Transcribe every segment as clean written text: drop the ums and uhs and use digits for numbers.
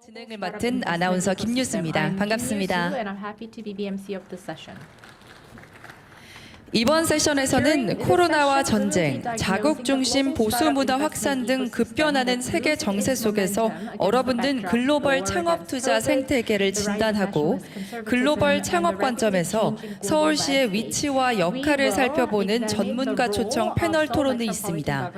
진행을 맡은 아나운서 김유수입니다. 반갑습니다. 이번 세션에서는 코로나와 전쟁, 자국중심 보수문화 확산 등 급변하는 세계 정세 속에서 얼어붙는 글로벌 창업투자 생태계를 진단하고 글로벌 창업 관점에서 서울시의 위치와 역할을 살펴보는 전문가 초청 패널 토론이 있습니다.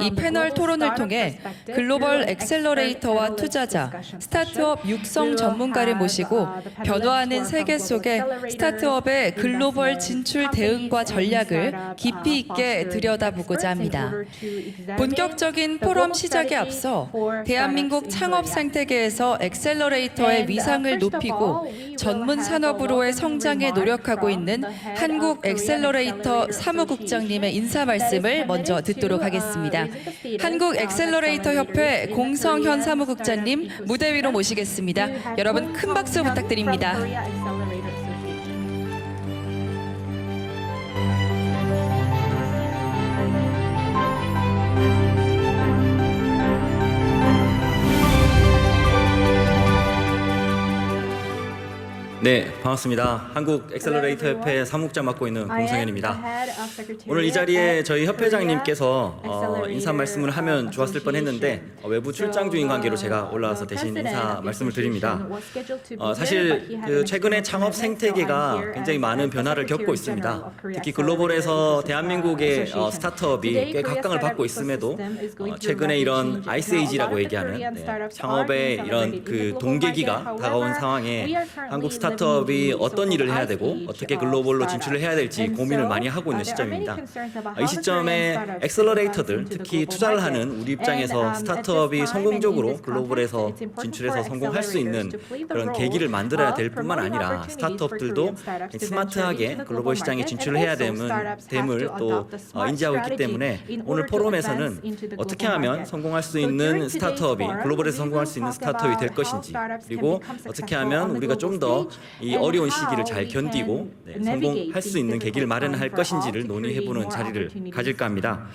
이 패널 토론을 통해 글로벌 액셀러레이터와 투자자, 스타트업 육성 전문가를 모시고 변화하는 세계 속에 스타트업의 글로벌 진출 대응과 전략을 깊이 있게 들여다보고자 합니다. 본격적인 포럼 시작에 앞서 대한민국 창업 생태계에서 액셀러레이터의 위상을 높이고 전문 산업으로의 성장에 노력하고 있는 한국 액셀러레이터 사무국장님의 인사 말씀을 먼저 듣도록 하겠습니다. 한국 액셀러레이터 협회 공성현 사무국장님 무대 위로 모시겠습니다. 여러분 큰 박수 부탁드립니다. 네, 반갑습니다. 한국 액셀러레이터 협회 사무국장 맡고 있는 공성현입니다. 오늘 이 자리에 저희 협회장님께서 인사 말씀을 하면 좋았을 뻔했는데 외부 출장 중인 관계로 제가 올라와서 대신 인사 말씀을 드립니다. 사실 최근에 창업 생태계가 굉장히 많은 변화를 겪고 있습니다. 특히 글로벌에서 대한민국의 스타트업이 꽤 각광을 받고 있음에도 최근에 이런 아이스에이지라고 얘기하는 창업의 이런 동계기가 다가온 상황에 한국 스타트업이 어떤 일을 해야 되고 어떻게 글로벌로 진출을 해야 될지 고민을 많이 하고 있는 시점입니다. 이 시점에 액셀러레이터들, 특히 투자를 하는 우리 입장에서 스타트업이 성공적으로 글로벌에서 진출해서 성공할 수 있는 그런 계기를 만들어야 될 뿐만 아니라 스타트업들도 스마트하게 글로벌 시장에 진출을 해야 됨을 또 인지하고 있기 때문에 오늘 포럼에서는 어떻게 하면 성공할 수 있는 스타트업이 글로벌에서 성공할 수 있는 스타트업이 될 것인지, 그리고 어떻게 하면 우리가 좀 더 이 어려운 시기를 잘 견디고 성공할 수 있는 계기를 마련할 것인지를 논의해보는 자리를 가질까 합니다.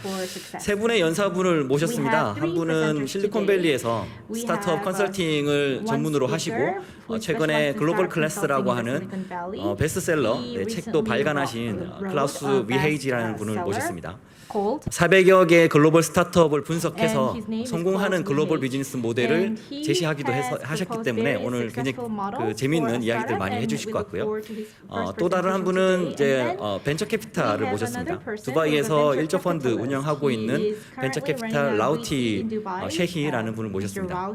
세 분의 연사분을 모셨습니다. 한 분은 실리콘밸리에서 스타트업 컨설팅을 전문으로 하시고 최근에 글로벌 클래스라고 하는 베스트셀러 책도 발간하신 클라우스 위헤이지라는 분을 모셨습니다. 400여 개의 글로벌 스타트업을 분석해서 성공하는 글로벌 비즈니스 모델을 제시하기도 하셨기 때문에 오늘 굉장히 재미있는 이야기들 많이 해주실 것 같고요. 또 다른 한 분은 이제 벤처 캐피탈을 모셨습니다. 두바이에서 1조 펀드 운영하고 있는 벤처 캐피탈 라우티 셰히라는 분을 모셨습니다.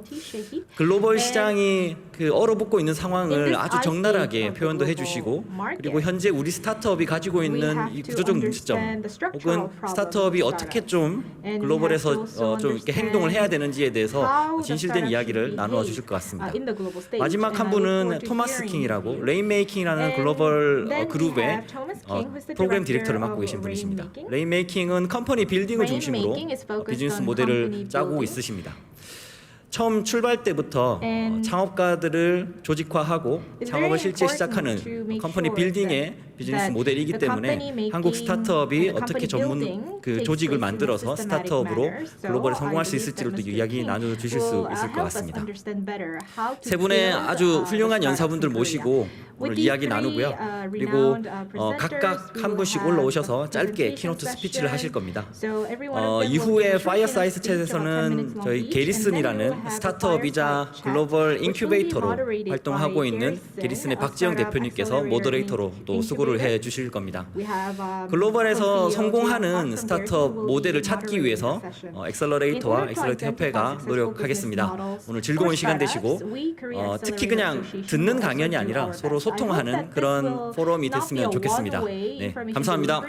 글로벌 시장이 얼어붙고 있는 상황을 아주 적나라하게 표현도 해주시고, 그리고 현재 우리 스타트업이 가지고 있는 이 구조적 문제점 혹은 스타트업이 어떻게 좀 글로벌에서 좀 이렇게 행동을 해야 되는지에 대해서 진실된 이야기를 나누어 주실 것 같습니다. 마지막 한 분은 토마스 킹이라고 레인메이킹이라는 글로벌 그룹의 프로그램 디렉터를 맡고 계신 분이십니다. 레인메이킹은 컴퍼니 빌딩을 중심으로 비즈니스 모델을 짜고 있으십니다. 처음 출발 때부터 창업가들을 조직화하고 창업을 실제 시작하는 컴퍼니 빌딩의 비즈니스 모델이기 때문에 한국 스타트업이 어떻게 전문 조직을 만들어서 스타트업으로 글로벌에 성공할 수 있을지를 또 이야기 나눠주실 수 있을 것 같습니다. 세 분의 아주 훌륭한 연사분들 모시고 오늘 이야기 나누고요. 그리고 각각 한 분씩 올라오셔서 짧게 키노트 스피치를 하실 겁니다. 이후에 파이어사이드 챗에서는 저희 게리슨이라는 스타트업이자 글로벌 인큐베이터로 활동하고 있는 게리슨의 박지영 대표님께서 모더레이터로 또 수고를 해 주실 겁니다. 글로벌에서 성공하는 스타트업 모델을 찾기 위해서 액셀러레이터와 액셀러레이터 협회가 노력하겠습니다. 오늘 즐거운 시간 되시고 특히 그냥 듣는 강연이 아니라 서로 소통하는 그런 포럼이 됐으면 좋겠습니다. 네, 감사합니다.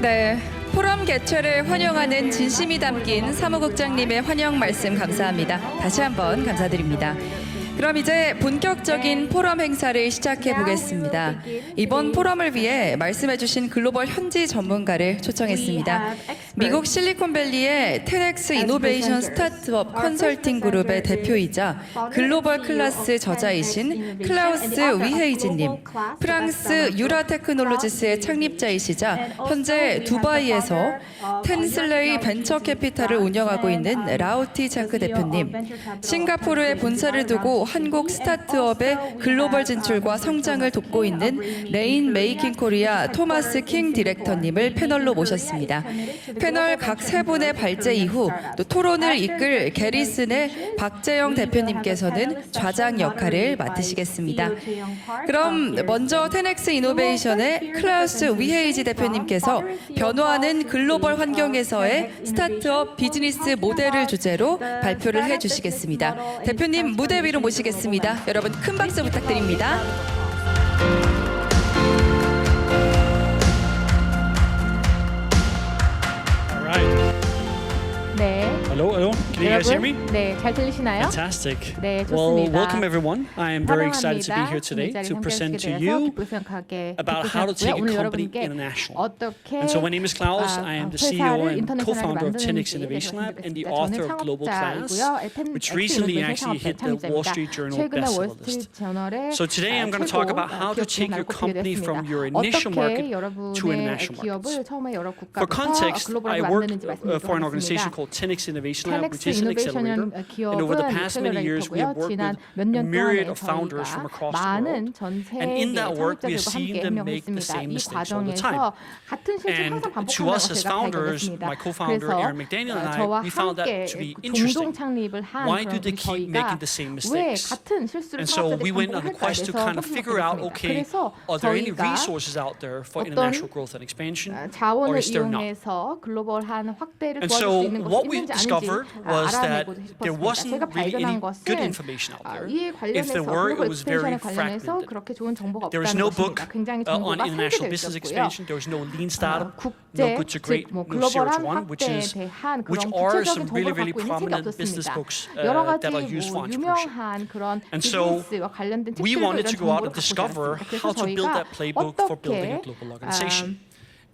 네, 포럼 개최를 환영하는 진심이 담긴 사무국장님의 환영 말씀 감사합니다. 다시 한번 감사드립니다. 그럼 이제 본격적인 포럼 행사를 시작해 보겠습니다. 이번 포럼을 위해 말씀해 주신 글로벌 현지 전문가를 초청했습니다. 미국 실리콘밸리의 테넥스 이노베이션 스타트업 컨설팅 그룹의 대표이자 글로벌 클래스 저자이신 클라우스 위헤이지님, 프랑스 유라 테크놀로지스의 창립자이시자 현재 두바이에서 텐슬레이 벤처 캐피탈을 운영하고 있는 라우티 자크 대표님, 싱가포르에 본사를 두고 한국 스타트업의 글로벌 진출과 성장을 돕고 있는 레인 메이킹 코리아 토마스 킹 디렉터님을 패널로 모셨습니다. 패널 각 세 분의 발제 이후 또 토론을 이끌 게리슨의 박재영 대표님께서는 좌장 역할을 맡으시겠습니다. 그럼 먼저 테넥스 이노베이션의 클라우스 위헤이지 대표님께서 변화하는 글로벌 환경에서의 스타트업 비즈니스 모델을 주제로 발표를 해주시겠습니다. 대표님 무대 위로 모시겠습니다. 여러분 큰 박수 부탁드립니다. 네. Hello. Can you guys hear me? 네, 잘 들리시나요? Fantastic. 네, Well, 좋습니다. welcome everyone. I am very excited to be 환영합니다. here today 이 자리에 to 함께 present to 하시게 돼서 you 기쁘게 생각하게 about how to take a 오늘 company 여러분께 international. 어떻게 And so my name is Klaus. I am the CEO 회사를 and co-founder of 인터내셔널 10x Innovation Lab and the author of Global Class, which recently actually hit the Wall Street Journal 최근에 bestseller 월스트리트 list. 저널에 So today I'm going to talk about how to take your company from your initial market to international 기업을 markets. 처음에 여러 For 국가부터 context, I 글로벌하게 work 만드는지 for an organization 말씀드리겠습니다. called 10x Innovation Lab, which 테넥스 is an accelerator. 이노베이션 And over the 기업은 past many years, we have 액셀러레이터고요. worked 지난 with 몇 a 년 myriad 동안에 of founders from 저희가 across the world. 많은 전 And in 세계 that work, we have 창업자들과 seen 함께 them make the 협력했습니다. same 이 mistakes all the time. 과정에서 같은 실수 And 항상 to 반복하는 us 것을 as 제가 founders, 발견했습니다. my co-founder 그래서 Aaron McDaniel and I, 저와 we found that 함께 to be 공동 interesting. 창립을 한 Why do 그런 they keep making the same 왜 mistakes? 같은 실수를 And so we 창업자들이 went on a 반복할까에 quest to 대해서 kind of figure out, 생각했습니다. okay, 그래서 are there any 저희가 resources out there for 어떤 international growth and expansion, or 자원을 is there not? 이용해서 글로벌한 확대를 And 도와줄 so 수 있는 what 것이 we 있는지 discovered 아닌지 was that 알아내고 there 싶었습니다. wasn't 제가 really 발견한 any good 것은 information out there. 이에 If there 관련해서 were, it 글로벌 was very 익스펜션에 관련해서 fragmented. 그렇게 좋은 정보가 There was 없다는 no book 것입니다. 굉장히 on 정보가 international business 한계되어 있고요. expansion. There was no lean startup, no 국제 good to great, 즉 뭐 no zero to 글로벌한 one, which 확대에 is 대한 which 그런 are 구체적인 some really, 정보를 really 갖고 있는 책이 prominent business 없었습니다. books 여러 가지 that are used for 뭐 entrepreneurship. 유명한 그런 And so 비즈니스와 관련된 we 책들도 wanted 이런 to go out 정보를 and 갖고 discover 있었습니다. 그래서 how to build 저희가 that playbook for building a 어떻게 global organization.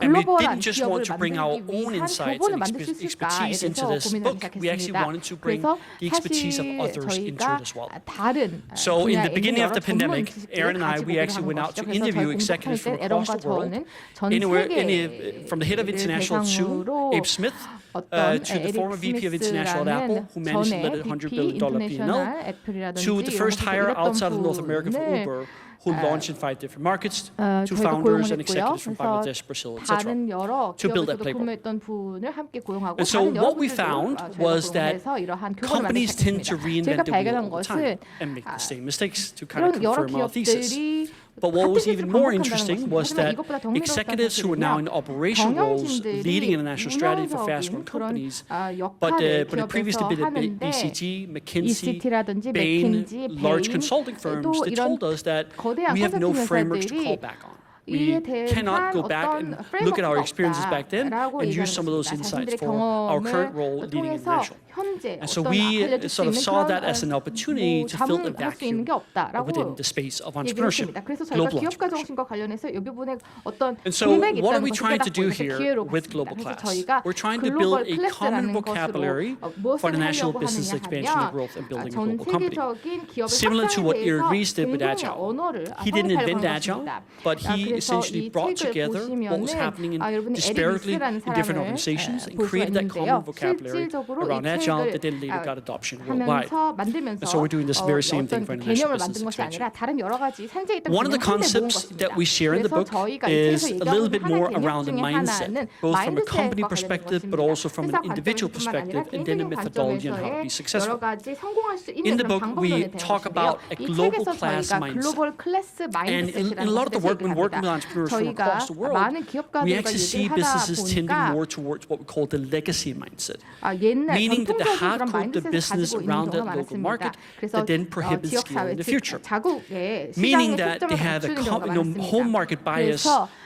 And we 글로벌한 didn't just 기업을 want to bring our 만들기 own 위한 insights 교본을 and 만들 수 있을까에 expertise into 대해서 this 고민을 book. We actually 시작했습니다. wanted to bring 그래서 the expertise of 사실 others into 저희가 it as well. 다른 So in the 분야에 beginning 있는 of the 여러 전문 pandemic, 지식들을 Aaron and I, 가지고 we actually went 하는 out to 것이죠. 그래서 interview 저희 executives from 공동할 때 across 에런과 the world. 저는 전 From the head of international to 대상으로 Abe Smith, 어떤 to the former VP of international at Apple, 스미스라는 who managed to 전에 lead a $100 VP billion P&L, 인터내셔널 애플이라든지 to the first hire outside of North America for 분을 Uber, who launched in 5 different markets, to 저희가 founders 고용을 and 했고요. executives from 그래서 Bangladesh, Brazil, etc. 다른 여러 to build 기업에서도 that playbook. 근무했던 분을 함께 고용하고 And so 다른 what we 여러분들도 found 저희가 was that 고용해서 이러한 교본을 companies tend to 만들었습니다. reinvent 제가 the wheel 발견한 all the 것은 time and make the same mistakes to kind of 이런 여러 confirm our thesis. 기업들이 But what was 같은 even 실수를 more 반복한다는 interesting 것입니다. was 하지만 that 이것보다 더 흥미로웠던 executives who are now in 사실은요. operational roles, 경영진들이 leading international strategy for fast-growing 운영적인 companies, 그런 but 역할을 it previously 기업에서 been at 하는데 BCG, McKinsey, ECT라든지 Bain, 맥킨지, large 베인 consulting firms, 또 they 이런 told us that 거대한 we have no 컨설팅 frameworks to call 회사들이 back on. 이에 We cannot 대한 go back and 어떤 look at our 프레임워크가 experiences back then 없다라고 and use some of those 얘기하는 insights 것입니다. for our 자신들의 current role 경험을 leading 통해서 international. 현재 And so 어떤 we 알려줄 수 sort of 있는 saw 그런 that as an opportunity to fill a 자문할 수 vacuum 있는 게 없다라고 within the space of 얘기를 entrepreneurship, 했습니다. 그래서 저희가 global 기업가 entrepreneurship. 정신과 관련해서 이 부분에 어떤 And so 공백이 what are 있다는 we 것을 trying to 깨닫고 do 있어서 here 기회로 with 갔습니다. Global 그래서 Class? 저희가 We're trying to 글로벌 build a common 클래스라는 vocabulary 것으로 for 무엇을 international 하려고 business 하느냐 expansion and 하면 growth and building a 전 global company. 세계적인 기업의 Similar to what 확장에 Eric 대해서 Ries did with 공동의 Agile. 언어를 He didn't 사용하려고 invent 하는 Agile, 것입니다. but he 그래서 essentially 이 brought 책을 together what was happening 보시면은 in disparately 에릭스라는 in different 사람을 organizations and 볼 수가 created that 있는데요. common vocabulary 실질적으로 around 이 Agile that 책을 then later got adoption worldwide. 하면서 만들면서 And so we're doing this very same thing for 어떤 international 개념을 만든 business 것이 expansion. 아니라 다른 여러 가지 산재에 있던 One of the 개념을 한데 모은 concepts 것입니다. that we share in the 그래서 book 저희가 이 is 책에서 a little 얘기하고 bit 있는 more 하나의 around the 개념 중에 mindset, 하나는 both from a company 마인드셋과 perspective, but 관련된 also from 것입니다. an individual 회사 관점에서뿐만 perspective, 아니라 and then a 개인적인 methodology on how to 관점에서의 be 여러 successful. 가지 성공할 수 In 있는 the 그런 book, we 방법론에 대한 talk 것인데요. about a 이 global 책에서 class 저희가 mindset. 글로벌 클래스 And in 마인드셋이라는 a lot of the 것을 work when working with 얘기합니다. entrepreneurs from 저희가 across the world, 많은 we 기업가들과 actually see 얘기를 하다 businesses tending 보니까 more towards what we call the legacy mindset. 옛날 Meaning that they 전통적인 have 그런 put the 마인드셋을 business 가지고 있는 around 경우가 that local 많았습니다. market 그래서 that then prohibits 지역 scale 사회 in the 즉 future. 자국의 Meaning 시장의 that 특정을 they have a 갖추는 경우가 home 많습니다. market bias 그래서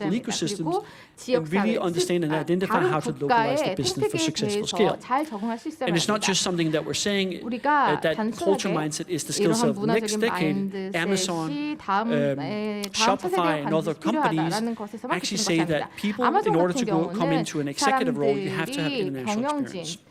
global 있어야 합니다. ecosystems 그리고 and really 지역사회, understand and identify 다른 how to localize the 국가의 business for 생태계에 successful 대해서 scale. 잘 적응할 수 있어야 And it's not 합니다. just something that we're saying 우리가 that culture 단순하게 mindset is the skills 이러한 of next 문화적인 decade. Amazon, 마인드셋이 다음 Shopify, 차세대에 and other 반드시 companies 필요하다라는 것에서만 actually 그치는 say 것이 아닙니다. that people, 아마존 in order 같은 to come into an 경우는 executive role, you have to have 사람들이 international 경영진 experience.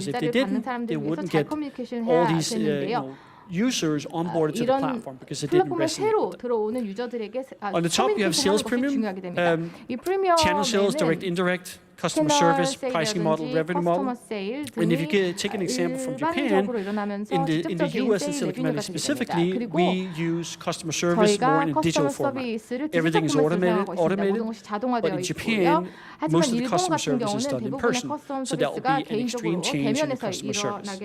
because if they 문자를 받는 didn't, they 사람들 위해서 wouldn't 잘 get 커뮤니케이션을 all 해야 these 되는데요. users onboarded to the 이런 platform because it didn't 플랫폼에 resonate 새로 with them. 들어오는 유저들에게 On the top, you have 커뮤니케이션 하는 sales 것이 premium, 중요하게 됩니다. 이 channel sales, direct, 프리미엄에는 indirect, customer service, pricing model, revenue model. And if you take an example from Japan, in the US and Silicon Valley specifically, we use customer service more in a digital format. Everything is automated, but in Japan, most of the customer service is done in person. So that will be an extreme change in customer service.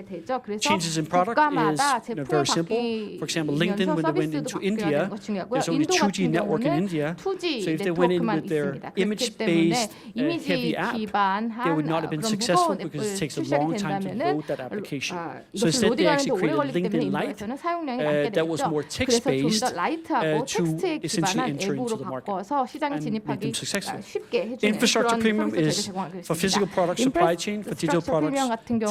Changes in product is very simple. For example, LinkedIn, when they went into India, there's only 2G network in India. So if they went in with their image-based heavy app, they would not have been successful because it takes a long time to load that application. So instead, they actually created LinkedIn Lite that was more text-based to essentially enter into the market and make them successful. Infrastructure premium is for physical product supply chain, for digital products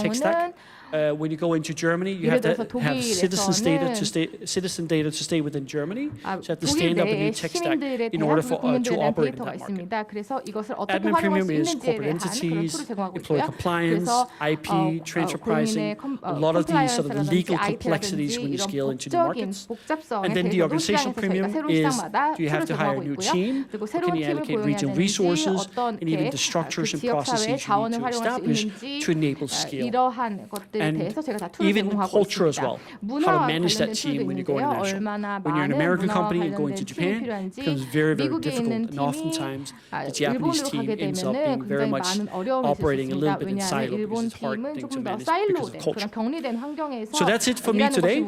tech stack. When you go into Germany, you have to have citizen data to stay within Germany. So you have to stand up a new tech stack in order to operate in that market. Admin premium is corporate entities, employee compliance, IP, transfer pricing, a lot of the sort of legal complexities when you scale into the markets. And then the organizational premium is, do you have to hire a new team? Or can you allocate regional resources? And even the structures and processes you need to establish to enable scale. And even culture as well, how to manage that team when you go international. When you're an American company and going to Japan, it becomes very, very difficult. And oftentimes, the Japanese team ends up being very much operating a little bit in silo because it's hard thing to manage because of culture. So that's it for me today.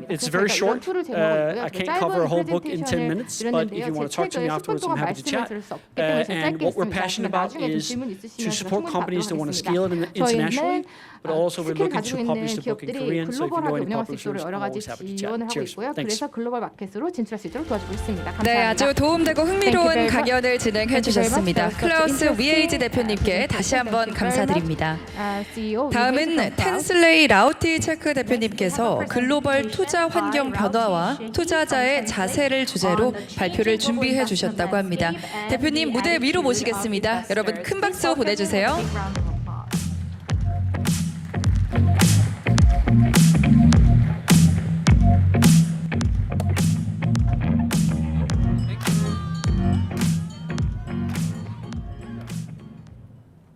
It's very short. I can't cover a whole book in 10 minutes, but if you want to talk to me afterwards, I'm happy to chat. And what we're passionate about is to support companies that want to scale internationally, but also we're looking to publish the book in Korean, so if you know any publishers, I'm always happy to chat. Cheers. Thanks. 네, 아주 도움되고 흥미로운 강연을 진행해 주셨습니다. 클라우스 위에이즈 대표님께 다시 한번 감사드립니다. 다음은 텐슬레이 라우티 체크 대표님께서 글로벌 투자 환경 변화와 투자자의 자세를 주제로 발표를 준비해 주셨다고 합니다. 대표님 무대 위로 모시겠습니다. 여러분 큰 박수 보내주세요.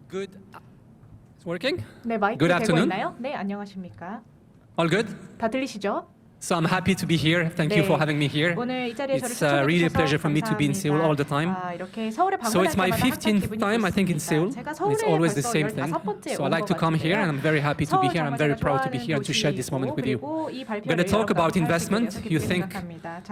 Good. It's working? 네, 마이크 Good 되고 afternoon. 있나요? 네, 안녕하십니까? All good? 다 들리시죠? So I'm happy to be here. Thank you for having me here. 오늘 이 자리에 저를 It's really a pleasure for me to be in Seoul all the time. 이렇게 서울에 So 방문할 it's my 때마다 항상 15th 기분이 time, I think, in Seoul. 좋습니다. 제가 And 서울에 it's always the 벌써 same thing. 15번째 So I like to come here, and I'm very happy to be here. I'm very proud to be here and to share this moment with you. I'm going to talk about investment. You think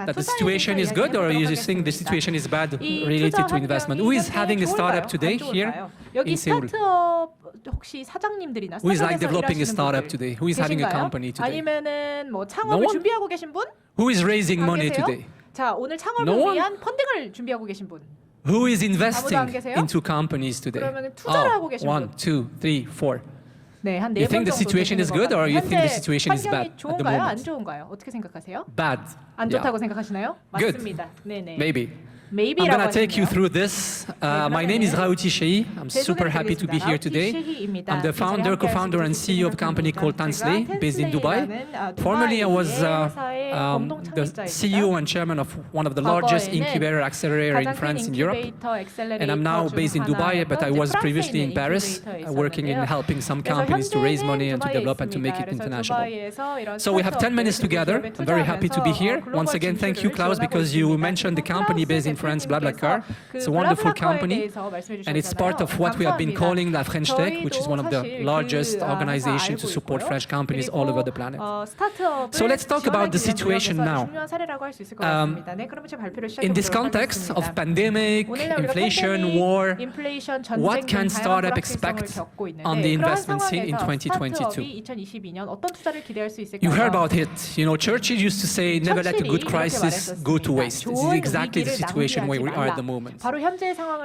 that the situation is good, or you think the situation is bad related to investment? Who is having a startup today here 여기 in Seoul? 스타트업 혹시 사장님들이나 Who is like 스타트업에서 developing a 일하시는 startup 분들 today? Who is having a 계신가요? company today? 아니면은 뭐 No 창업을 one? 준비하고 계신 분? Who is raising money 계세요? today? 자, 오늘 창업을 No one? 위한 펀딩을 준비하고 계신 분. Who is investing 아무도 안 계세요? into companies today? 그러면은 투자를 하고 계신 one, 분. two, three, four. 네, 한 You 네 think 번 the 정도 situation 되시는 is 것 good, or you 같아요. think the 현재 situation is bad 환경이 at the 좋은가요? 안 moment? 좋은가요? 어떻게 생각하세요? Bad. 안 Yeah. 좋다고 생각하시나요? Good. 맞습니다. 네네. Maybe. I'm Maybe라고 gonna take you 하시네요. through this. My name is Raouti Shei. I'm super happy to be here today. I'm the founder, co-founder, and CEO of a company called Tansley, based in Dubai. Formerly, I was the CEO and chairman of one of the largest incubator accelerator in France and Europe. And I'm now based in Dubai, but I was previously in Paris, working in helping some companies to raise money and to develop and to make it international. So we have 10 minutes together. I'm very happy to be here. Once again, thank you, Klaus, because you mentioned the company based in France, BlaBlaCar. It's a wonderful company, and it's part of what we have been calling La French Tech, which is one of the largest organizations to support French companies all over the planet. So let's talk about the situation now. In this context of pandemic, inflation, war, what can startup expect on the investment scene in 2022? You heard about it. You know, Churchill used to say, never let a good crisis go to waste. This is exactly the situation where we are at the moment.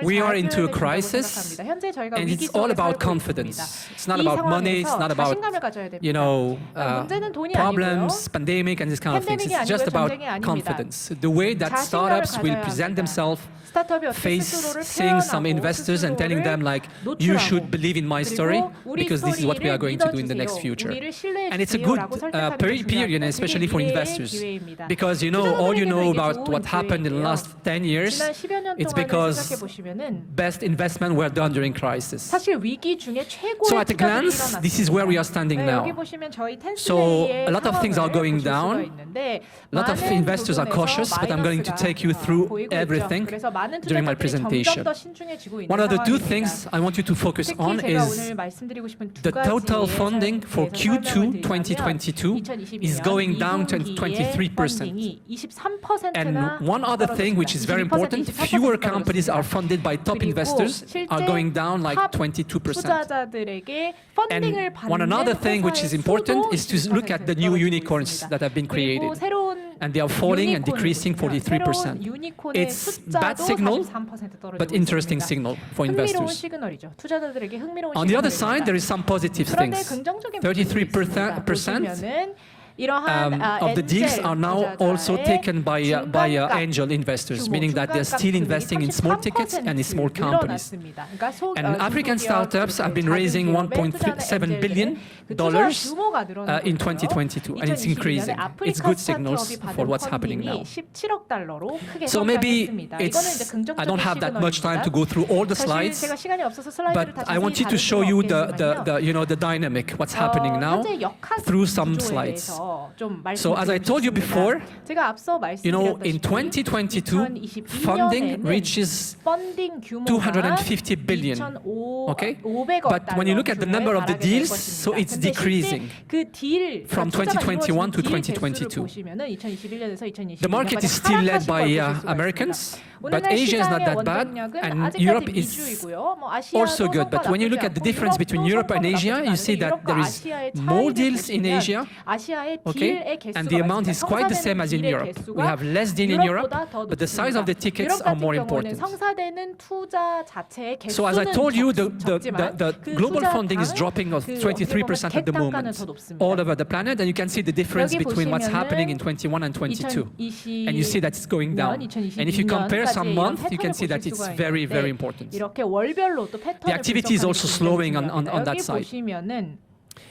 We are into a crisis, and it's all about confidence. It's not about money, it's not about, you know, problems, pandemic, and this kind of things. It's just about confidence. The way that startups will present themselves facing some investors and telling them like, you should believe in my story because this is what we are going to do in the next future. And it's a good period, especially for investors, because you know all you know about what happened in the last 10 years years, 지난 10여 년 it's 동안을 because 생각해 보시면은 best investment were done during crisis. 사실 위기 중에 최고의 So at a 투자들이 glance, this is where we are standing 네, now. 여기 보시면 저희 So 텐슬레이의 a lot of things are going down. A lot of investors are cautious, but I'm going to take you through everything during my presentation. One of the two things I want you to focus on is the total funding for Q2 2022 is going down to 23%. And one other thing which is very important, fewer companies are funded by top investors are going down like 22%. And one another thing which is important is to look at the new unicorns that have been created. And they are falling and decreasing 43%. It's bad signal, but interesting signel for investors. On the other side, there is some positive things. 33% of the deals are now also taken by angel investors, meaning that they're still investing in small tickets and in small companies. And African startups have been raising $1.7 billion in 2022, and it's increasing. It's good signals for what's happening now. So maybe I don't have that much time to go through all the slides, but I want you to show you the dynamic, what's happening now, through some slides. So as I told you before, in 2022, funding reaches 250 billion. Okay? But when you look at the number of the deals, so it's decreasing from 2021 to 2022. The market is still led by Americans, but Asia is not that bad, and Europe is also good. But when you look at the difference between Europe and Asia, you see that there is more deals in Asia, okay, and the amount is quite the same as in Europe. We have less deals in Europe, but the size of the tickets are more important. So as I told you, the global funding is dropping of 23% at the moment all over the planet, and you can see the difference between what's happening in 21 and 22. And you see that it's going down. And if you compare some months, you can see that it's very, very important. The activity is also slowing on that side,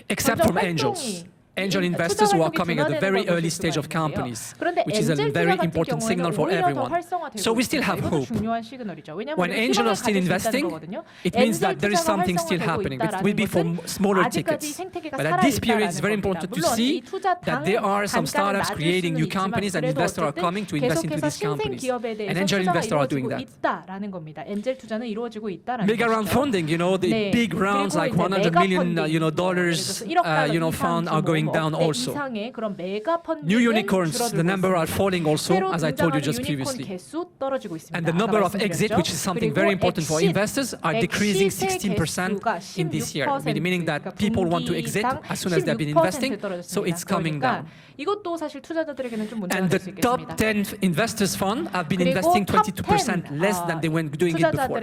except from angels. Angel investors who are coming at the very early stage of companies, which is a very important signal for everyone. So we still have hope. When angels are still investing, it means that there is something still happening. It will be for smaller tickets. But at this period, it's very important to see that there are some startups creating new companies and investors are coming to invest into these companies. And angel investors are doing that. Mega round funding, the big rounds like $100 million, fund are going down also. New unicorns, the number are falling also, as I told you just previously. And the number of exits, which is something very important for investors, are decreasing 16% in this year, meaning that people want to exit as soon as they've been investing, so it's coming down. And the top 10 investors fund have been investing 22% less than they were doing it before.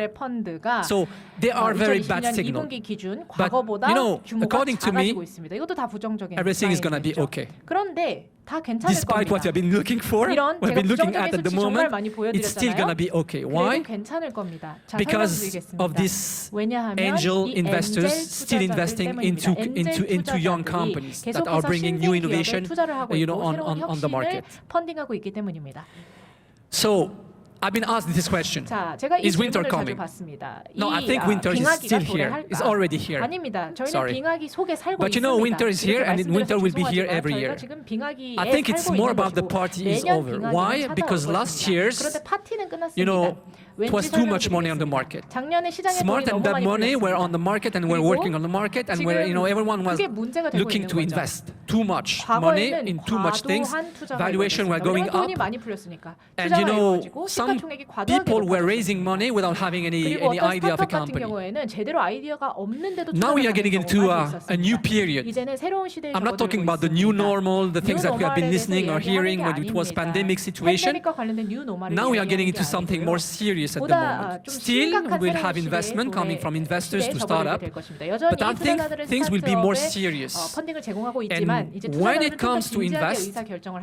So they are very bad signal. But according to me, everything is going to be okay. Despite what you've been looking for, we've been looking at the moment, it's still going to be okay. Why? Because of these angel investors still investing into young companies that are bringing new innovation, on the market. So I've been asked this question. Is winter coming? No, I think winter is still here. It's already here. Sorry. But winter is here and winter will be here every year. I think it's more about the party is over. Why? Because last year's, it was too much money on the market. Smart and bad money were on the market and were working on the market, and where everyone was looking to invest too much money in too much things. Valuation were going up, and some people were raising money without having any idea of a company. Now we are getting into a new period. I'm not talking about the new normal, the things that we have been listening or hearing when it was pandemic situation. Now we are getting into something more serious at the moment. Still, we will have investment coming from investors to start up, but I think things will be more serious. And when it comes to invest,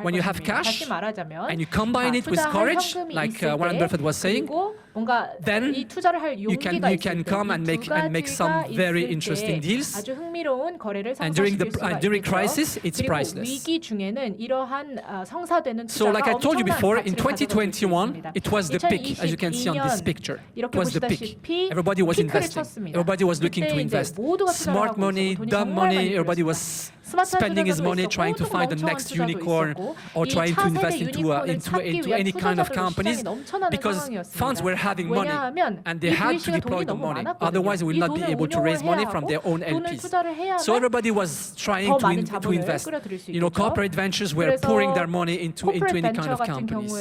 when you have cash and you combine it with courage, like Warren Buffett was saying, 뭔가 then 이 투자를 할 you can 용기가 있을 때 come and make some very interesting deals. 아주 흥미로운 거래를 And during 성사시킬 수가 during 있겠죠. crisis, it's 그리고 priceless. 위기 중에는 이러한 성사되는 So, 투자가 like I told you 엄청난 before, in 가치를 가져다 줄 수 2021, 있습니다. it was the peak, as you can see on this 2022년 picture. It 이렇게 was the peak. 보시다시피 Everybody was 피크를 investing. 쳤습니다. Everybody was looking to 그때 이제 invest. 모두가 투자를 Smart 하고 money, 있었고 돈이 dumb 정말 money. 많이 Everybody 들었습니다. was 스마트한 spending his 투자자도 money 있었고 trying to 또 find the 멍청한 next 투자도 unicorn 있었고 or 이 trying to 차세대 invest into 유니콘을 찾기 into 위한 any kind of 투자자들로 companies 시장이 넘쳐나는 because 상황이었습니다. funds were having money 왜냐하면 and they 이 had to VC가 deploy 돈이 the 너무 money. 많았거든요. Otherwise, they will 이 not be 돈을 able to raise 운용을 money 해야 from 하고 their own 돈을 LPs. 투자를 해야만 So everybody was trying 더 to 많은 to 자본을 invest. 끌어들일 수 You know, 있겠죠. corporate ventures were pouring their money into corporate any kind venture of 같은 companies.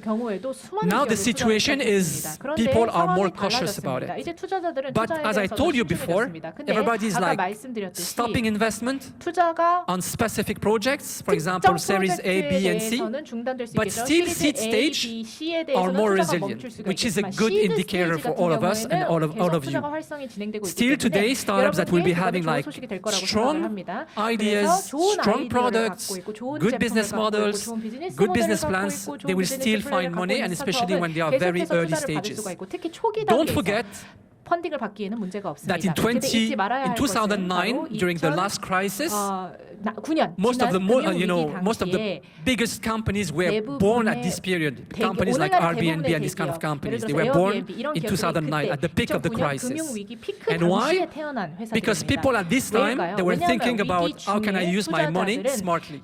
경우에도 수많은 Now the 기업에 situation 투자를 is 했습니다. 그런데 people are 상황이 more cautious about 달라졌습니다. it. 이제 투자자들은 But 투자에 as I 대해서 told you before, 신중해졌습니다. 근데 everybody's 아까 like 말씀드렸듯이 stopping investment 투자가 on specific projects, for example, series A, B, and C, 대해서는 중단될 수 but 있겠죠. still 시리즈 seed A, stage B, C에 are 대해서는 more 투자가 resilient, 멈출 수가 which is a 있겠지만 good 시드 indicator 스테이지 for 같은 all of us and all 경우에는 of 계속 you. 투자가 활성이 진행되고 있기 Still 때문에 today, startups that will be 여러분께 having 좋은 like 소식이 될 거라고 strong 생각을 합니다. ideas, 그래서 좋은 strong 아이디어를 products, 갖고 있고 좋은 good 제품을 business 갖고 있고 models, 좋은 비즈니스 good 모델을 business 갖고 plans, 있고 좋은 they will 비즈니스 still 플랜을 find 갖고 money, 있는 and especially when they are 스타트업은 very 계속해서 early 투자를 받을 stages. 수가 있고 특히 초기 Don't 단계에서 forget 펀딩을 받기에는 문제가 없습니다. that in 근데 잊지 말아야 in 할 것은 바로 2009, during the last crisis, 9년 most of the most of 당시에 the biggest companies were born at this period. Companies like Airbnb and this kind of companies, they were born in 2009 at the peak of the crisis. And why? Because people at this time they were thinking about how can I use my money smartly?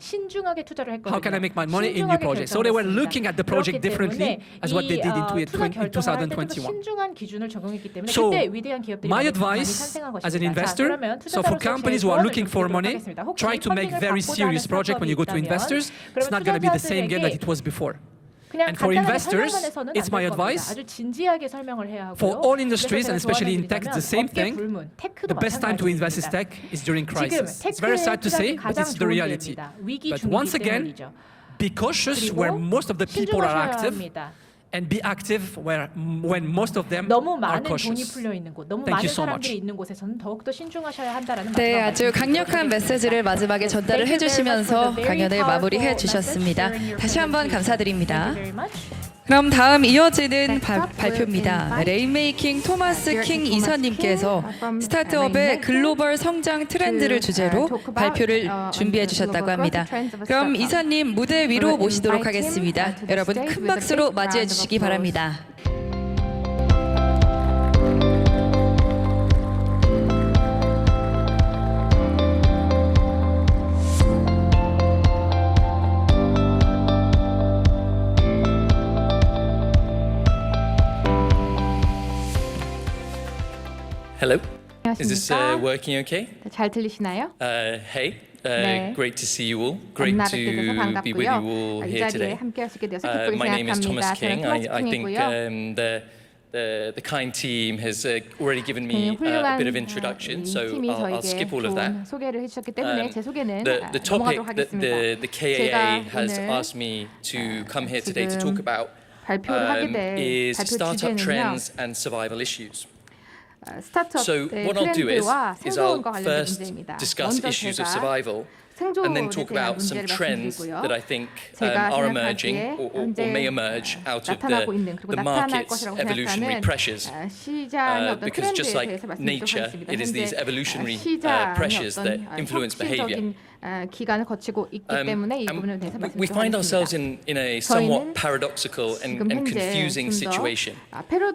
How can I make my money in new projects? So they were looking at the project differently as what they did in 2021. So my advice as an investor, so for companies who are looking for money, try to make very serious project when you go to investors. It's not going to be the same game that it was before. And for investors, it's my advice, for all industries and especially in tech, it's the same thing. The best time to invest in tech is during crisis. It's very sad to say, but it's the reality. But once again, be cautious where most of the people are active. And be active when most of them 너무 are 많은 돈이 cautious. 풀려 있는 곳, 너무 Thank 많은 you so much. 사람들이 있는 곳에서는 더욱더 신중하셔야 한다라는 네, 마지막 아주 말씀 강력한 메시지를 마지막에 전달을 해주시면서 강연을 마무리해 주셨습니다. 다시 한번 감사드립니다. Thank you very much. 그럼 다음 이어지는 발표입니다. 레인메이킹 토마스 킹 이사님께서 스타트업의 글로벌 성장 트렌드를 주제로 발표를 준비해 주셨다고 합니다. 그럼 이사님 무대 위로 모시도록 하겠습니다. 여러분 큰 박수로 맞이해 주시기 바랍니다. Hello. Is this 안녕하십니까? working okay? 잘 들리시나요? Hey, 네. great to see you all. Great 만나뵙게 돼서 to be with you 반갑고요. all 이 here 자리에 today. 함께 하시게 되어서 기쁘게 My name is Thomas 생각합니다. King. 저는 I think 토마스 킹이고요. the kind team has already given me a 훌륭한 bit of introduction, so 팀이 I'll 저에게 skip all of that. 좋은 소개를 해주셨기 때문에 제 소개는 The topic 넘어가도록 that 하겠습니다. the KAA 제가 has 오늘 asked me to come here today to talk about 발표를 하게 될 is 발표 startup 주제는요. trends and survival issues. So 스타트업의 what I'll do 트렌드와 is I'll 생존과 관련된 first 문제입니다. discuss 먼저 issues of 제가 survival and then 생존에 talk 대한 about some 문제를 trends 말씀드리고요. that I think 제가 are 생각하기에 emerging or may 현재 emerge out of 나타나고 있는 그리고 the 나타날 market's 것이라고 evolutionary 생각하는 pressures. 시장의 어떤 Because just 트렌드에 like 대해서 말씀드리도록 nature, 하겠습니다. it is these 현재 evolutionary 시장의 pressures that 어떤 influence behavior. 혁신적인 기간을 거치고 있기 때문에 이 부분에 대해서 We find 말씀드리도록 ourselves 하겠습니다. in a somewhat 저희는 paradoxical and 지금 현재 confusing 좀 더 situation.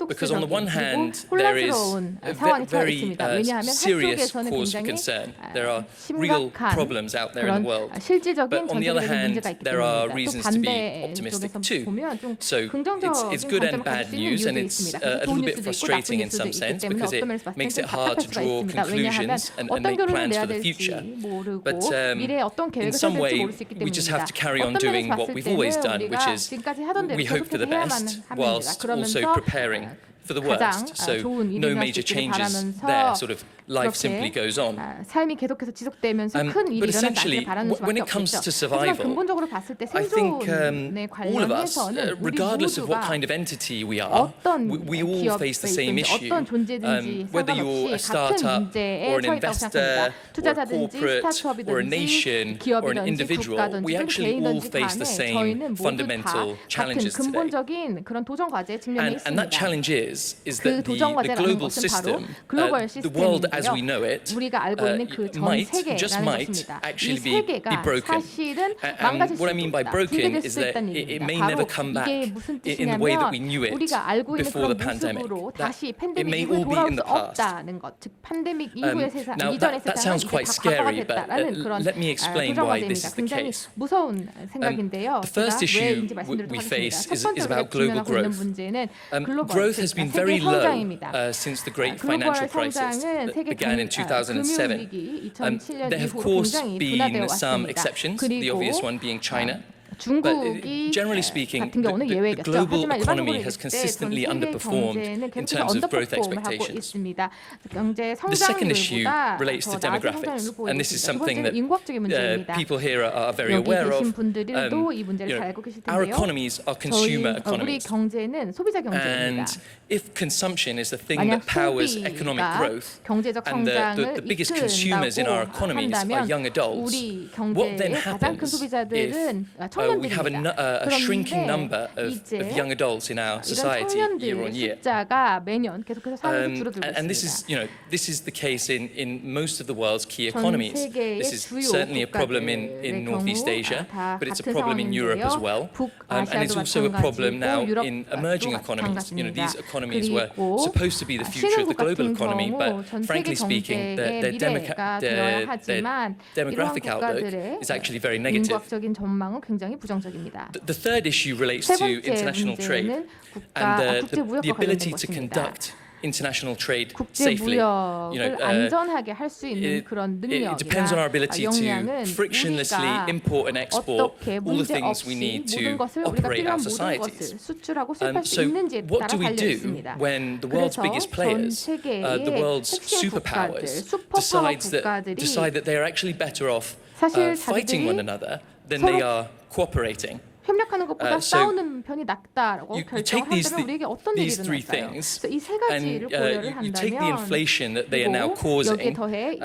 Because on the 패러독스적인 one 그리고 hand, there is 혼란스러운 a 상황이 처해 very 있습니다. 왜냐하면 serious 한쪽에서는 cause for 굉장히 concern. There are real 심각한 problems out there in the 그런 world. 실질적인 But on the other 전체적인 hand, 문제가 있기 there are 때문입니다. 또 reasons to be 반대 optimistic 쪽에서 too. 보면 좀 So 긍정적인 it's good and 관점을 가질 bad 수 있는 news, and 이유도 it's 있습니다. a 좋은 little bit 뉴스도 있고 나쁜 frustrating in 뉴스도 some 있기 sense 때문에 because 어떤 it 면에서 봤을 makes 때 it hard to 답답할 수가 draw 있습니다. 왜냐하면 conclusions and 어떤 make 결론을 plans 내야 for the 될지 future. 모르고 But 미래에 어떤 in 계획을 some 세울지 way, 모를 수 있기 we just 때문입니다. have to carry on 어떤 doing 면에서 what 봤을 we've always 때는 done, which 우리가 is 지금까지 하던 대로 we hope for the 계속해서 해야만 best 합니다. whilst also 그러면서 preparing for the 가장 worst. So 좋은 no 일이 major 일어날 수 있기를 changes 바라면서 there. Sort of life simply 그렇게 goes on. 삶이 계속해서 지속되면서 큰 일이 But 일어나지 essentially, 않길 바라는 when 수밖에 it comes 없겠죠. to 하지만 survival, 근본적으로 봤을 때 I think 생존에 all of us, 관련해서는 우리 regardless of what 모두가 kind of entity we are, 어떤 we all 기업에 face the same 있든지 issue. 어떤 존재든지 Whether you're a 상관없이 같은 startup 문제에 or an 처해 있다고 investor 생각합니다. or a 투자자든지 corporate or a 스타트업이든지 nation or an 기업이든지 individual, 국가든지 we actually all 개인든지 face the 간에 same 저희는 모두 다 fundamental 같은 challenges today. 근본적인 그런 도전 과제에 직면해 And that 있습니다. challenge is 그 that 도전 the 과제라는 global 것은 바로 system, 글로벌 the world as we 시스템인데요. know it, 우리가 알고 있는 그 전 might, 세계라는 just might, 것입니다. 이 actually be 세계가 broken. 사실은 And 망가질 what I 수도 mean by 있다. broken 붕괴될 is 수 that 있다는 it 얘기입니다. may 바로 never come back 이게 무슨 in the way that we 뜻이냐면 knew it 우리가 알고 있는 before 그런 the pandemic. 모습으로 That 다시 it 팬데믹 may 이후에 all be 돌아올 in 수 the past. 없다는 것, 즉 팬데믹 이후의 세상, Now 이전의 that 세상은 sounds 이제 quite 다 scary, 과거가 but 됐다라는 그런 let me explain 도전 why this 과제입니다. is the 굉장히 case. 무서운 생각인데요. The first 제가 issue 왜인지 말씀드리도록 we 하겠습니다. face 첫 is 번째로 about global 직면하고 있는 growth. 문제는 글로벌, Growth has been 세계 very low 성장입니다. since the great 글로벌 financial crisis 성장은 that 세계 began in 2007. 금융위기 2007년 There have, of 이후로 course, 굉장히 been 둔화되어 some 왔습니다. exceptions, the 그리고 obvious one being China. 중국이 generally speaking, 같은 경우는 the 예외겠죠. global 하지만 economy 일반적으로 has 얘기할 때 전 consistently 세계 underperformed 경제는 in 계속해서 terms of growth 언더퍼폼을 하고 expectations. 있습니다. 경제 The second issue 성장률보다 relates 더 to 낮은 demographics, 성장률을 보이고 and this is 있습니다. 두 something 번째는 that 인구학적인 문제입니다. people here are very 여기 aware 계신 of. 분들도 이 문제를 잘 알고 계실 Our 텐데요. economies are consumer 우리 economies. 경제는 소비자 경제입니다. And if consumption is the thing 만약 that powers economic 소비가 growth, 경제적 and 성장을 the biggest consumers in our 이끈다고 economies are young 한다면 adults, 우리 what then 경제의 가장 큰 happens 소비자들은 we have 청년들입니다. a shrinking number 그런데 of 이제 young adults in our 이런 society year on 청년들의 year? 숫자가 매년 계속해서 사람이 줄어들고 And this 있습니다. is, this is the case in most of the world's key 전 economies. 세계의 This is 주요 certainly a problem in 국가들의 Northeast 경우 Asia, 다 but it's a 같은 problem in Europe as well. 상황인데요. And it's also a problem now in emerging economies. 마찬가지입니다. These economies were 그리고 supposed to be the future of the 신흥국 global 같은 economy, 경우 but 전 frankly 세계 speaking, 경제의 미래가 되어야 하지만 이러한 demographic outlook 국가들의 is actually very negative. 인구학적인 전망은 굉장히 부정적입니다. The third issue relates 세 to 번째 international trade 문제는 and 국제 무역과 the ability 관련된 to 것입니다. conduct international trade 국제 safely. 무역을 안전하게 할 수 있는 그런 It depends on our 능력이나 ability to 역량은 frictionlessly 우리가 import and export 어떻게 all the 문제 things we 없이 need 모든 to 것을 우리가 operate 필요한 our 모든 societies. 것을 수출하고 수입할 수 So 있는지에 what 따라 do we 달려 do 있습니다. when the world's 그래서 biggest 전 players, 세계의 the world's 핵심 국가들, superpowers, 슈퍼파워 decide 국가들이 that they are actually better off 사실 fighting 자기들이 one another than 서로 they are cooperating? 협력하는 것보다 So 싸우는 편이 낫다라고 you 결정을 take 한다면 우리에게 어떤 일이 these three 일어날까요? things, 그래서 이 세 and 가지를 고려를 you take the 한다면 inflation that they are now 그리고 여기에 causing, 더해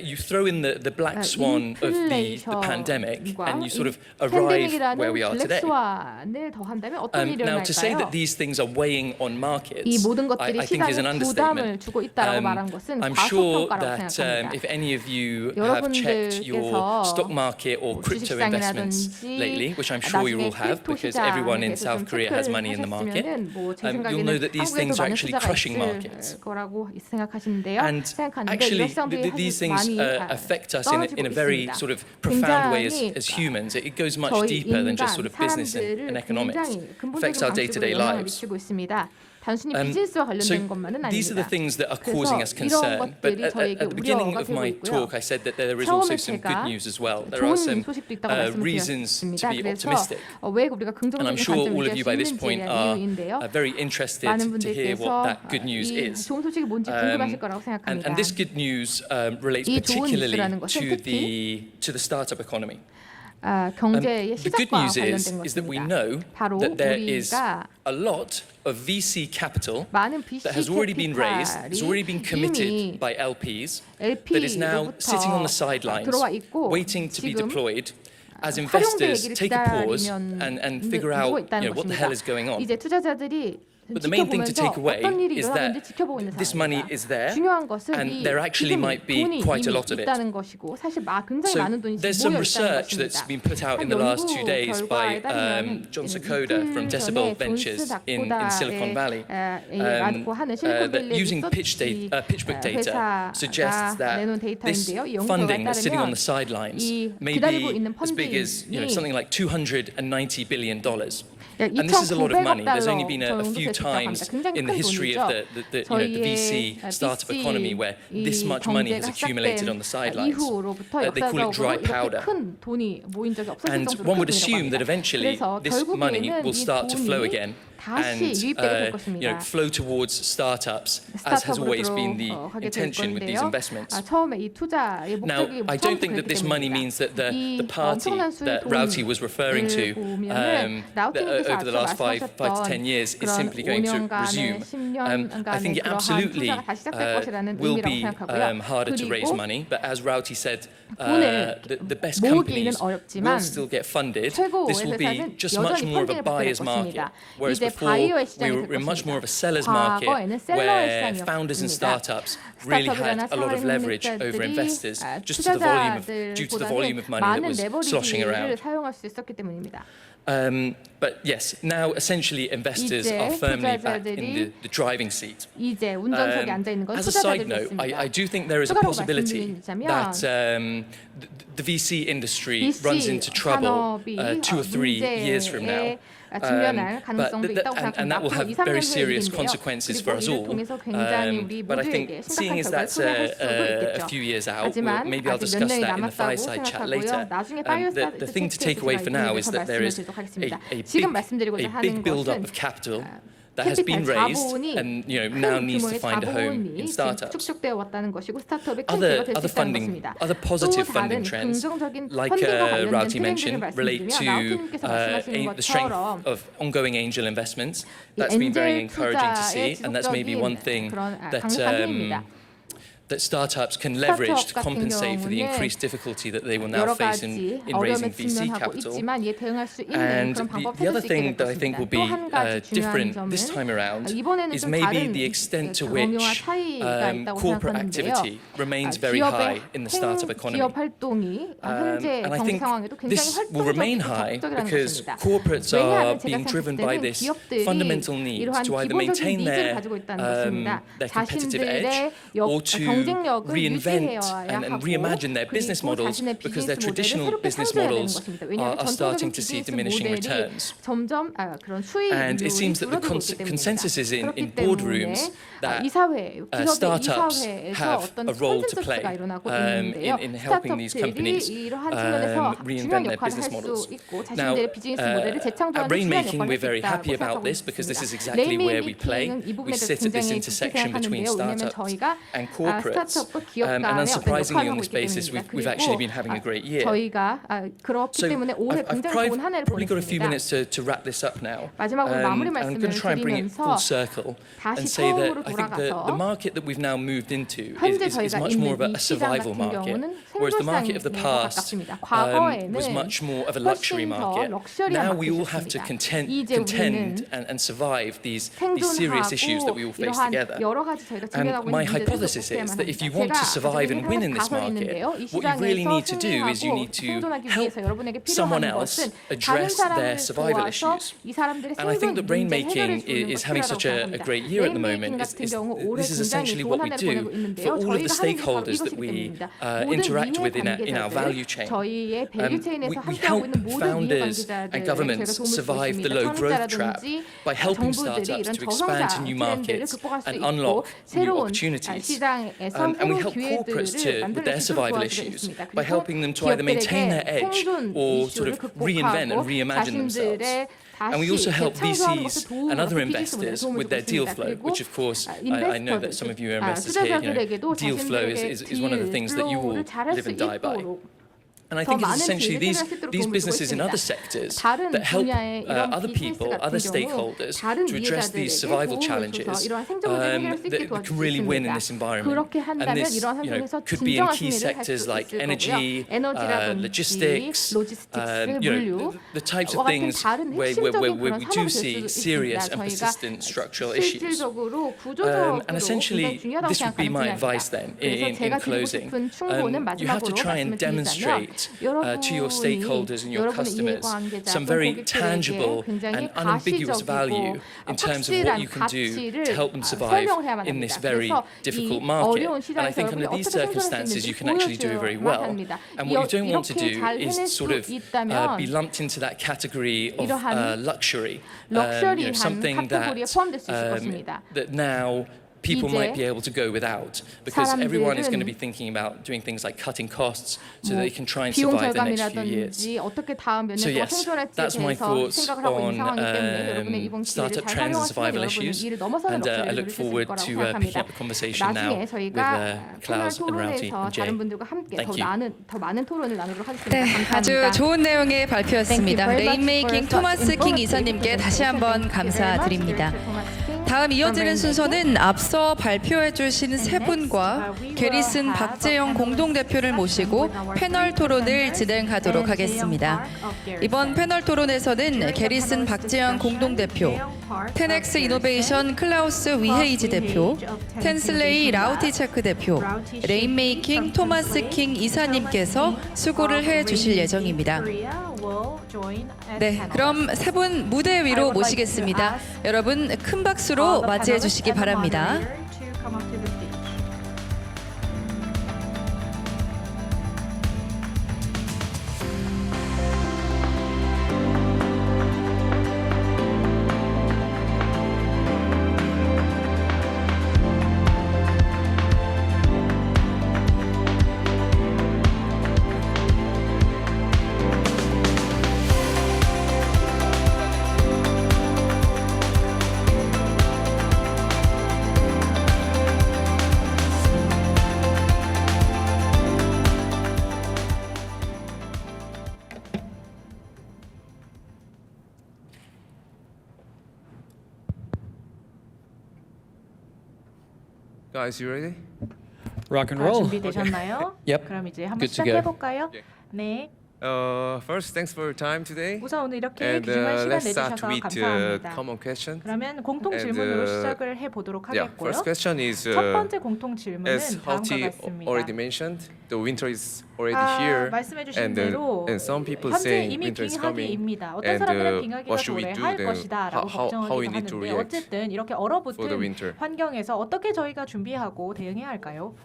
you throw in the black swan of the pandemic, and you sort of arrive where we are today. 블랙스완을 더한다면 어떤 일이 Now, to say 일어날까요? that these things are weighing on markets, 이 모든 것들이 I think is an 시장에 부담을 understatement. 주고 있다라고 말한 것은 I'm sure 과소평가라고 that 생각합니다. if any of you have checked your 여러분들께서 stock market or crypto investments lately, which I'm sure you 나중에 all have 크립토 because everyone in 시장에서 South 좀 Korea has money in the market, 체크를 하셨으면은 뭐제 you'll know 생각에는 that these 한국에도 things are 많은 actually 투자가 crushing 있을 markets. 거라고 생각하시는데요. And 생각하는데 actually, 이런 시장들이 these 사실 things 많이 affect us in 떨어지고 a very 있습니다. sort of profound way 굉장히 as humans. It goes much 저희 deeper than just 인간 sort of business 사람들을 and economics. 굉장히 Affects 근본적인 our 방식으로 day-to-day 영향을 lives. 미치고 있습니다. 단순히 비즈니스와 관련된 것만은 these are the 아닙니다. things that are 그래서 causing us 이런 concern. But 것들이 저에게 at the beginning 우려가 of my 되고 있고요. talk, I said that there is also 처음에 some 제가 good news as well. There are 좋은 some 소식도 있다고 reasons to 말씀드렸습니다. be 그래서 optimistic. 왜 우리가 And I'm 긍정적인 sure all 관점을 of you by 얘기할 this 수 point 있는지의 are 이유인데요. very interested 많은 to hear 분들께서 what that good news 이 is. 좋은 소식이 뭔지 궁금하실 거라고 생각합니다. And this good news relates 이 좋은 particularly 뉴스라는 것은 to the startup economy. 경제의 The good 시작과 news 관련된 is that we 것입니다. know 바로 that there is 우리가 a lot of VC capital 많은 VC that has already been raised, has already been committed 이미 by LPs, that is now sitting on the sidelines, 들어와 있고 waiting to be 지금 deployed as 활용되기를 investors take a pause 기다리면 and figure out what the hell is going on. 이제 투자자들이 But the main thing to 지켜보면서 take away 어떤 일이 is 일어나는지 that 지켜보고 있는 this money 상황입니다. is there, 중요한 것은 and 이 there actually 지금 might be 돈이 quite a 이미 lot of it. 있다는 것이고 사실 굉장히 So 많은 돈이 there's 지금 some 모여 있다는 research that's 것입니다. been put out in the last 2 days by John Sekoda from Decibel Ventures in Silicon Valley, that using PitchBook data suggests that this funding that's sitting on the sidelines may be as big as something like $290 billion. And this is a lot of money. There's only been a few times 굉장히 in the 큰 history of 돈이죠. the VC startup economy where this much money has accumulated on the sidelines. 이후로부터 They call it dry 역사적으로 이렇게 powder. 큰 돈이 모인 적이 없었을 And 정도로 one would 큰 assume 돈이라고 that eventually 합니다. this 그래서 money 결국에는 will 이 start to flow 돈이 again 다시 and 유입되게 될 것입니다. flow towards startups, as has 스타트업으로 always been the 들어가게 될 intention with these 건데요. investments. 처음에 이 투자의 Now, 목적이 I don't 처음부터 think that 그랬기 this money 때문입니다. means that the 이 party 엄청난 수의 that Rauti was referring to 보면은 라우티님께서 over the last five to 말씀하셨던 10 years is 그런 simply going to 5년간의 resume. 10년간의 I think it 그러한 absolutely 투자가 다시 시작될 것이라는 will 의미라고 be 생각하고요. harder to raise 그리고 money, but as Rauti said, 돈을 the best 모으기는 companies 어렵지만 will still get funded. 최고의 This will be 회사는 just much 여전히 more of a 펀딩을 받게 될 buyer's market, 것입니다. whereas 이제 before 바이어의 we 시장이 될 were in much more of a seller's 것입니다. market 과거에는 셀러의 where founders and 시장이었습니다. startups really had a lot of leverage over investors just to due to the volume of money that 많은 was sloshing 레버리지를 around. 사용할 수 있었기 때문입니다. But yes, now essentially investors 이제 are firmly back in 투자자들이 the driving seat. 이제 운전석에 앉아 있는 건 As a side 투자자들이 note, 됐습니다. I do think there is a 추가로 possibility 말씀드리자면 that the VC industry runs into trouble 산업이 2 or 3 years from now. 직면할 가능성도 있다고 And that will 생각합니다. have 앞으로 2, 3년 very 후의 serious 일인데요. consequences for 그리고 us 이를 all. 통해서 굉장히 우리 But I think 모두에게 seeing 심각한 as 결과를 that's 초래할 수도 a 있겠죠. few years out, 하지만 maybe I'll 아직 몇 discuss 년이 that in the 남았다고 fireside chat later. 생각하고요. 나중에 파이어사이드 The thing to take away for now is that there is 지금 말씀드리고자 a 하는 big build-up 것은 of capital that has been raised and now needs to find a home in startups. 축적되어 왔다는 것이고 스타트업의 큰 기회가 될 수 있다는 것입니다. Other positive 또 다른 funding trends, 긍정적인 like 펀딩과 관련된 Rauti 트렌드를 mentioned, relate to 말씀드리면 라우티님께서 말씀하시는 the strength 것처럼 of ongoing angel investments. That's been very 엔젤 encouraging to 투자의 see, and that's maybe one thing 그런 that 강력한 힘입니다. that startups can leverage to 스타트업 같은 compensate for the 경우는 increased difficulty that they will now 여러 face in 가지 raising 어려움에 VC 직면하고 capital. 있지만 이에 대응할 수 있는 And 그런 방법 the 찾을 other 수 있게 thing 될 that I think 것입니다. will be 또 한 가지 중요한 different 점은 this time around 이번에는 is 좀 maybe 다른 the extent to which 경우와 차이가 있다고 corporate 생각하는데요. activity remains very high in the startup economy. 기업 활동이 현재 And I 경제 think 상황에도 굉장히 this will remain high 활동적이라는 because 것입니다. corporates 왜냐하면 are 제가 being driven 생각했을 by 때는 this 기업들이 fundamental need 이러한 to either 기본적인 maintain 니즈를 their 가지고 있다는 것입니다. competitive edge 자신들의 or to 경쟁력을 reinvent 유지해야 and 하고 reimagine their business 그리고 models 자신의 because their 비즈니스 모델을 traditional 새롭게 business 창조해야 되는 models 것입니다. 왜냐하면 are starting 전통적인 to see 비즈니스 diminishing 모델이 returns. 점점 그런 And it 수익률이 seems that the 줄어들고 있기 때문입니다. consensus is in 그렇기 boardrooms 때문에 that 이사회, 기업의 startups 이사회에서 have 어떤 a role to 컨센서스가 play 일어나고 있는데요. in helping these companies 스타트업들이 이러한 측면에서 중요한 reinvent their 역할을 business 할 models. 수 있고 Now, 자신들의 비즈니스 모델을 at 재창조하는 중요한 Rainmaking, 역할을 we're 할 수 very happy 있다고 about 생각하고 this because this is 있습니다. exactly where we play. 레이메이킹은 이 We 부분에 대해서 sit at this 굉장히 intersection 깊게 between 생각하는데요. 왜냐하면 startups 저희가 and corporates. 스타트업과 기업 And 간의 어떤 unsurprisingly 역할을 on 하고 this 있기 basis, 때문입니다. we've actually been having a great year. 저희가 그렇기 So 때문에 올해 I've 굉장히 좋은 한 해를 probably got a few 보냈습니다. minutes to wrap this up now. 마지막으로 마무리 And I'm going to 말씀을 try and bring it full 드리면서 circle 다시 and say that 처음으로 I think the 돌아가서 market that we've now moved into 현재 is 저희가 much more of 있는 이 a 시장 survival 같은 market, 경우는 whereas the market of the 생존상에 past 가깝습니다. 과거에는 was much more of a luxury 훨씬 더 market. 럭셔리한 Now we all have to 마켓이었습니다. 이제 contend 우리는 and survive these serious issues that we all 생존하고 face 이러한 together. 여러 가지 저희가 And 직면하고 my 있는 문제들을 hypothesis is 극복해야만 that if you 합니다. want to 제가 survive and win in this 가지고 market, 있는데요. 이 what you really 시장에서 need to do is you 승리하고 need to 생존하기 help 위해서 여러분에게 someone 필요한 else 것은 다른 address their 사람을 survival 도와서 issues. 이 사람들의 And I think 생존 that 문제 rainmaking 해결해 주는 is 것이 having 필요하다고 such a 생각합니다. great year at the moment. 레인메이킹 같은 경우 올해 This is 굉장히 essentially 좋은 what 한 we 해를 do 보내고 있는데요. for all of the 저희가 하는 게 바로 stakeholders that 이것이기 we 때문입니다. interact 모든 with in our 이해 value 관계자들, chain. 저희의 밸류 체인에서 We 함께하고 help 있는 모든 이해 founders 관계자들 and governments 저희가 도움을 survive 주고 the 있습니다. low growth trap 창업자라든지 by helping 정부들이 startups 이런 to expand 저성장 to new 트렌드를 markets 극복할 수 and 있고 unlock new 새로운 opportunities. 시장에서 And we 새로운 help corporates 기회들을 with 만들어낼 their 수 있도록 survival 도와드리고 issues 있습니다. by helping them to either maintain their edge 생존 or 이슈를 sort of reinvent and 극복하고 reimagine themselves. 자신들의 And we also help 재창조하는 VCs 것을 도움을 and other 받고 비즈니스 모델에 investors 도움을 with their 주고 deal 있습니다. flow, 그리고 which of course I know that some of you are investors here. 투자자들에게도 Deal flow 자신들에게 is one of the things that you all 딜 플로우를 잘할 live 수 and die by. 있도록 And I 더 think it's 많은 essentially 기회를 해결할 수 있도록 these 도움을 주고 businesses in other 있습니다. sectors 다른 that help 분야의 이런 other 비즈니스 people, 같은 other 경우 stakeholders 다른 to address these 이해자들에게 survival 도움을 challenges 줘서 이러한 생존 문제를 해결할 수 있게 that can really win in 도와주고 this 있습니다. environment. 그렇게 And 한다면 this 이러한 환경에서 could be in 진정한 key 승리를 할 수 sectors like 있을 energy, 거고요. 에너지라든지 logistics, 로지스틱스, 물류 the types 와 of 같은 things 다른 where 핵심적인 we 그런 do 산업이 see 될 수 serious 있습니다. and 저희가 persistent structural issues. 실질적으로 구조적으로 And essentially, 굉장히 중요하다고 this would be my 생각하는 advice 분야입니다. then 그래서 in 제가 드리고 closing. 싶은 충고는 You have to 마지막으로 try and 말씀을 드리자면 demonstrate communicate to your stakeholders and your customers some very tangible and unambiguous value in terms of what you can do to help them survive in this very difficult market. And I think under these circumstances, you can actually do it very well. And what you don't want to do is sort of be lumped into that category of luxury, something that now people might be able to go without, because everyone is going to be thinking about doing things like cutting costs so that they can try and survive the next few years. So yes, that's my thoughts on startup trends and survival issues, and I look forward to picking up the conversation now with Klaus and Rauti and Jay. Thank you. 네, 아주 좋은 내용의 발표였습니다. 레인메이킹 토마스 킹 이사님께 다시 한번 감사드립니다. 다음 이어지는 순서는 앞서 발표해 주신 세 분과 게리슨 박재영 공동대표를 모시고 패널 토론을 진행하도록 하겠습니다. 이번 패널 토론에서는 게리슨 박재영 공동대표, 텐엑스 이노베이션 클라우스 위헤이지 대표, 텐슬레이 라우티 체크 대표, 레인메이킹 토마스 킹 이사님께서 수고를 해 주실 예정입니다. 네, 그럼 세 분 무대 위로 모시겠습니다. 여러분 큰 박수로 맞이해 주시기 바랍니다. Guys, you ready? Rock and roll. 준비되셨나요? Yep. 그럼 이제 한번 Good to go. 시작해 볼까요? 네. First, thanks for your time today. 우선 오늘 이렇게 And 귀중한 시간 let's start 내주셔서 with 감사합니다. common question. 그러면 공통 And, 질문으로 시작을 해 보도록 Yeah, 하겠고요. first question is 첫 번째 공통 질문은 as 다음과 Hauti 같습니다. already mentioned, the winter is already here, 말씀해 주신 and 대로 some people 현재 saying 이미 winter is coming. 빙하기입니다. 어떤 And 사람들은 빙하기가 what should we do 도래할 then? 것이다라고 How we 걱정하기도 need to 하는데 react 어쨌든 이렇게 for the 얼어붙은 winter? 환경에서 어떻게 저희가 준비하고 대응해야 할까요?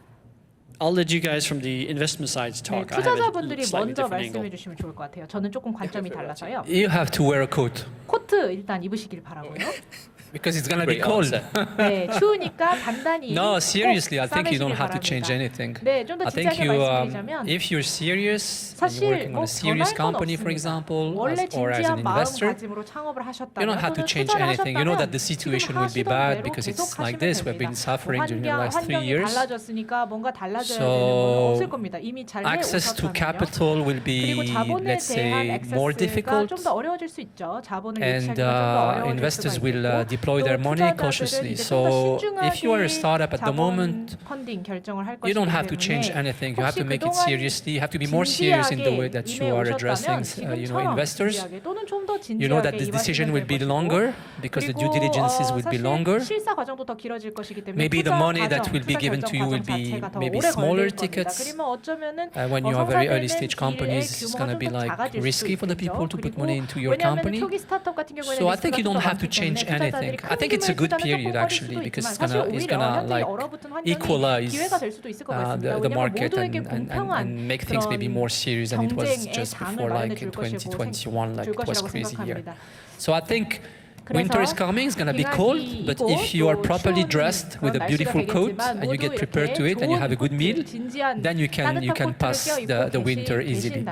I'll let you guys from the investment side 네, talk. I have a 투자자분들이 slightly 먼저 different 말씀해 angle. 주시면 좋을 것 같아요. 저는 조금 관점이 달라서요. You have to wear a coat 코트 일단 입으시길 바라고요. because it's gonna be Great cold. answer. 네, 추우니까 단단히 No, 꼭 seriously, I think you don't 싸매시길 have to change 바랍니다. anything. 네, 좀 더 I think 진지하게 you, 말씀드리자면 if you're serious and you're 사실 working on 뭐 a serious 변할 건 company, for 없습니다. example, 원래 or as an 진지한 investor, 마음가짐으로 창업을 you 하셨다면 don't have to 또는 change 투자를 anything. You know that 하셨다면 the situation 지금 will be 하시던 bad 대로 because it's 계속 like 하시면 this. We've 됩니다. been suffering during the last 3 환경이 years. 달라졌으니까 뭔가 달라져야 So, 되는 건 없을 겁니다. 이미 잘 Access to 해오셨다면요. capital will 그리고 be, 자본에 let's 대한 say, more 액세스가 difficult, 좀 더 어려워질 수 있죠. 자본을 and 유치하기가 좀 더 어려워질 investors 수가 will 있고 deploy their 또 money 투자자들은 cautiously. 이제 좀 더 So, 신중하게 if you are a startup at the 자본 moment, 펀딩 결정을 할 you don't 것이기 have to change 때문에 anything. You have 혹시 to make it 그동안 seriously. You have to be more serious in the way that 진지하게 you are 임해 addressing, 오셨다면 you know, investors. 진지하게 또는 좀 더 You know that 진지하게 the decision will be 임하시면 될 longer 것이고 because the due 그리고 diligences will be 사실 longer. 실사 과정도 더 길어질 것이기 때문에 Maybe the 투자 money that 과정, will be 투자 given 결정 to you will 과정 be 자체가 더 maybe 오래 smaller 걸릴 겁니다. tickets. 그러면 어쩌면은 When you are very early stage 성사되는 companies, 딜의 it's 규모가 going to 좀 be 더 like 작아질 risky 수도 for the 있겠죠. people to put 그리고 money into your 왜냐하면 company. 초기 스타트업 같은 경우에는 So I think you don't 리스크가 have to 좀 더 change 많기 때문에 anything. 투자자들이 I think it's a good 큰 period 규모일 actually 수도 because 있지만 it's 사실 gonna 오히려 현재 like 얼어붙은 환경이 equalize 기회가 될 수도 있을 것 같습니다. the 왜냐하면 market 모두에게 and 공평한 make things maybe more serious than it was 경쟁의 just 장을 before, 마련해 like 줄 in 것이고 2021, like 줄 it was 것이라고 crazy year. 생각합니다. So I think winter is coming. It's gonna be cold, but if you are properly dressed with a beautiful coat and you get prepared to it and you have a good meal, then you can pass the winter easily.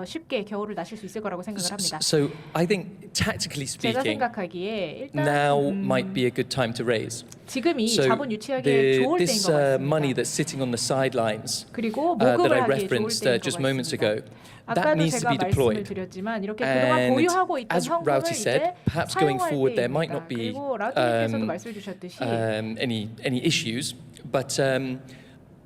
쉽게 겨울을 나실 수 있을 거라고 생각을 합니다. So I think tactically 제가 speaking, 생각하기에 일단 now might be a good time to raise. 지금이 So 자본 유치하기에 좋을 때인 this 것 money 같습니다. that's sitting on the sidelines 그리고 that 모금을 I 하기에 좋을 referenced 때인 것 just moments 같습니다. ago, that 아까도 needs to 제가 be 말씀을 deployed. 드렸지만 이렇게 그동안 And 보유하고 있던 as 현금을 Rauti said, 이제 perhaps going 사용할 forward there might 때입니다. not be 그리고 라우티님께서도 말씀해 주셨듯이 any issues, but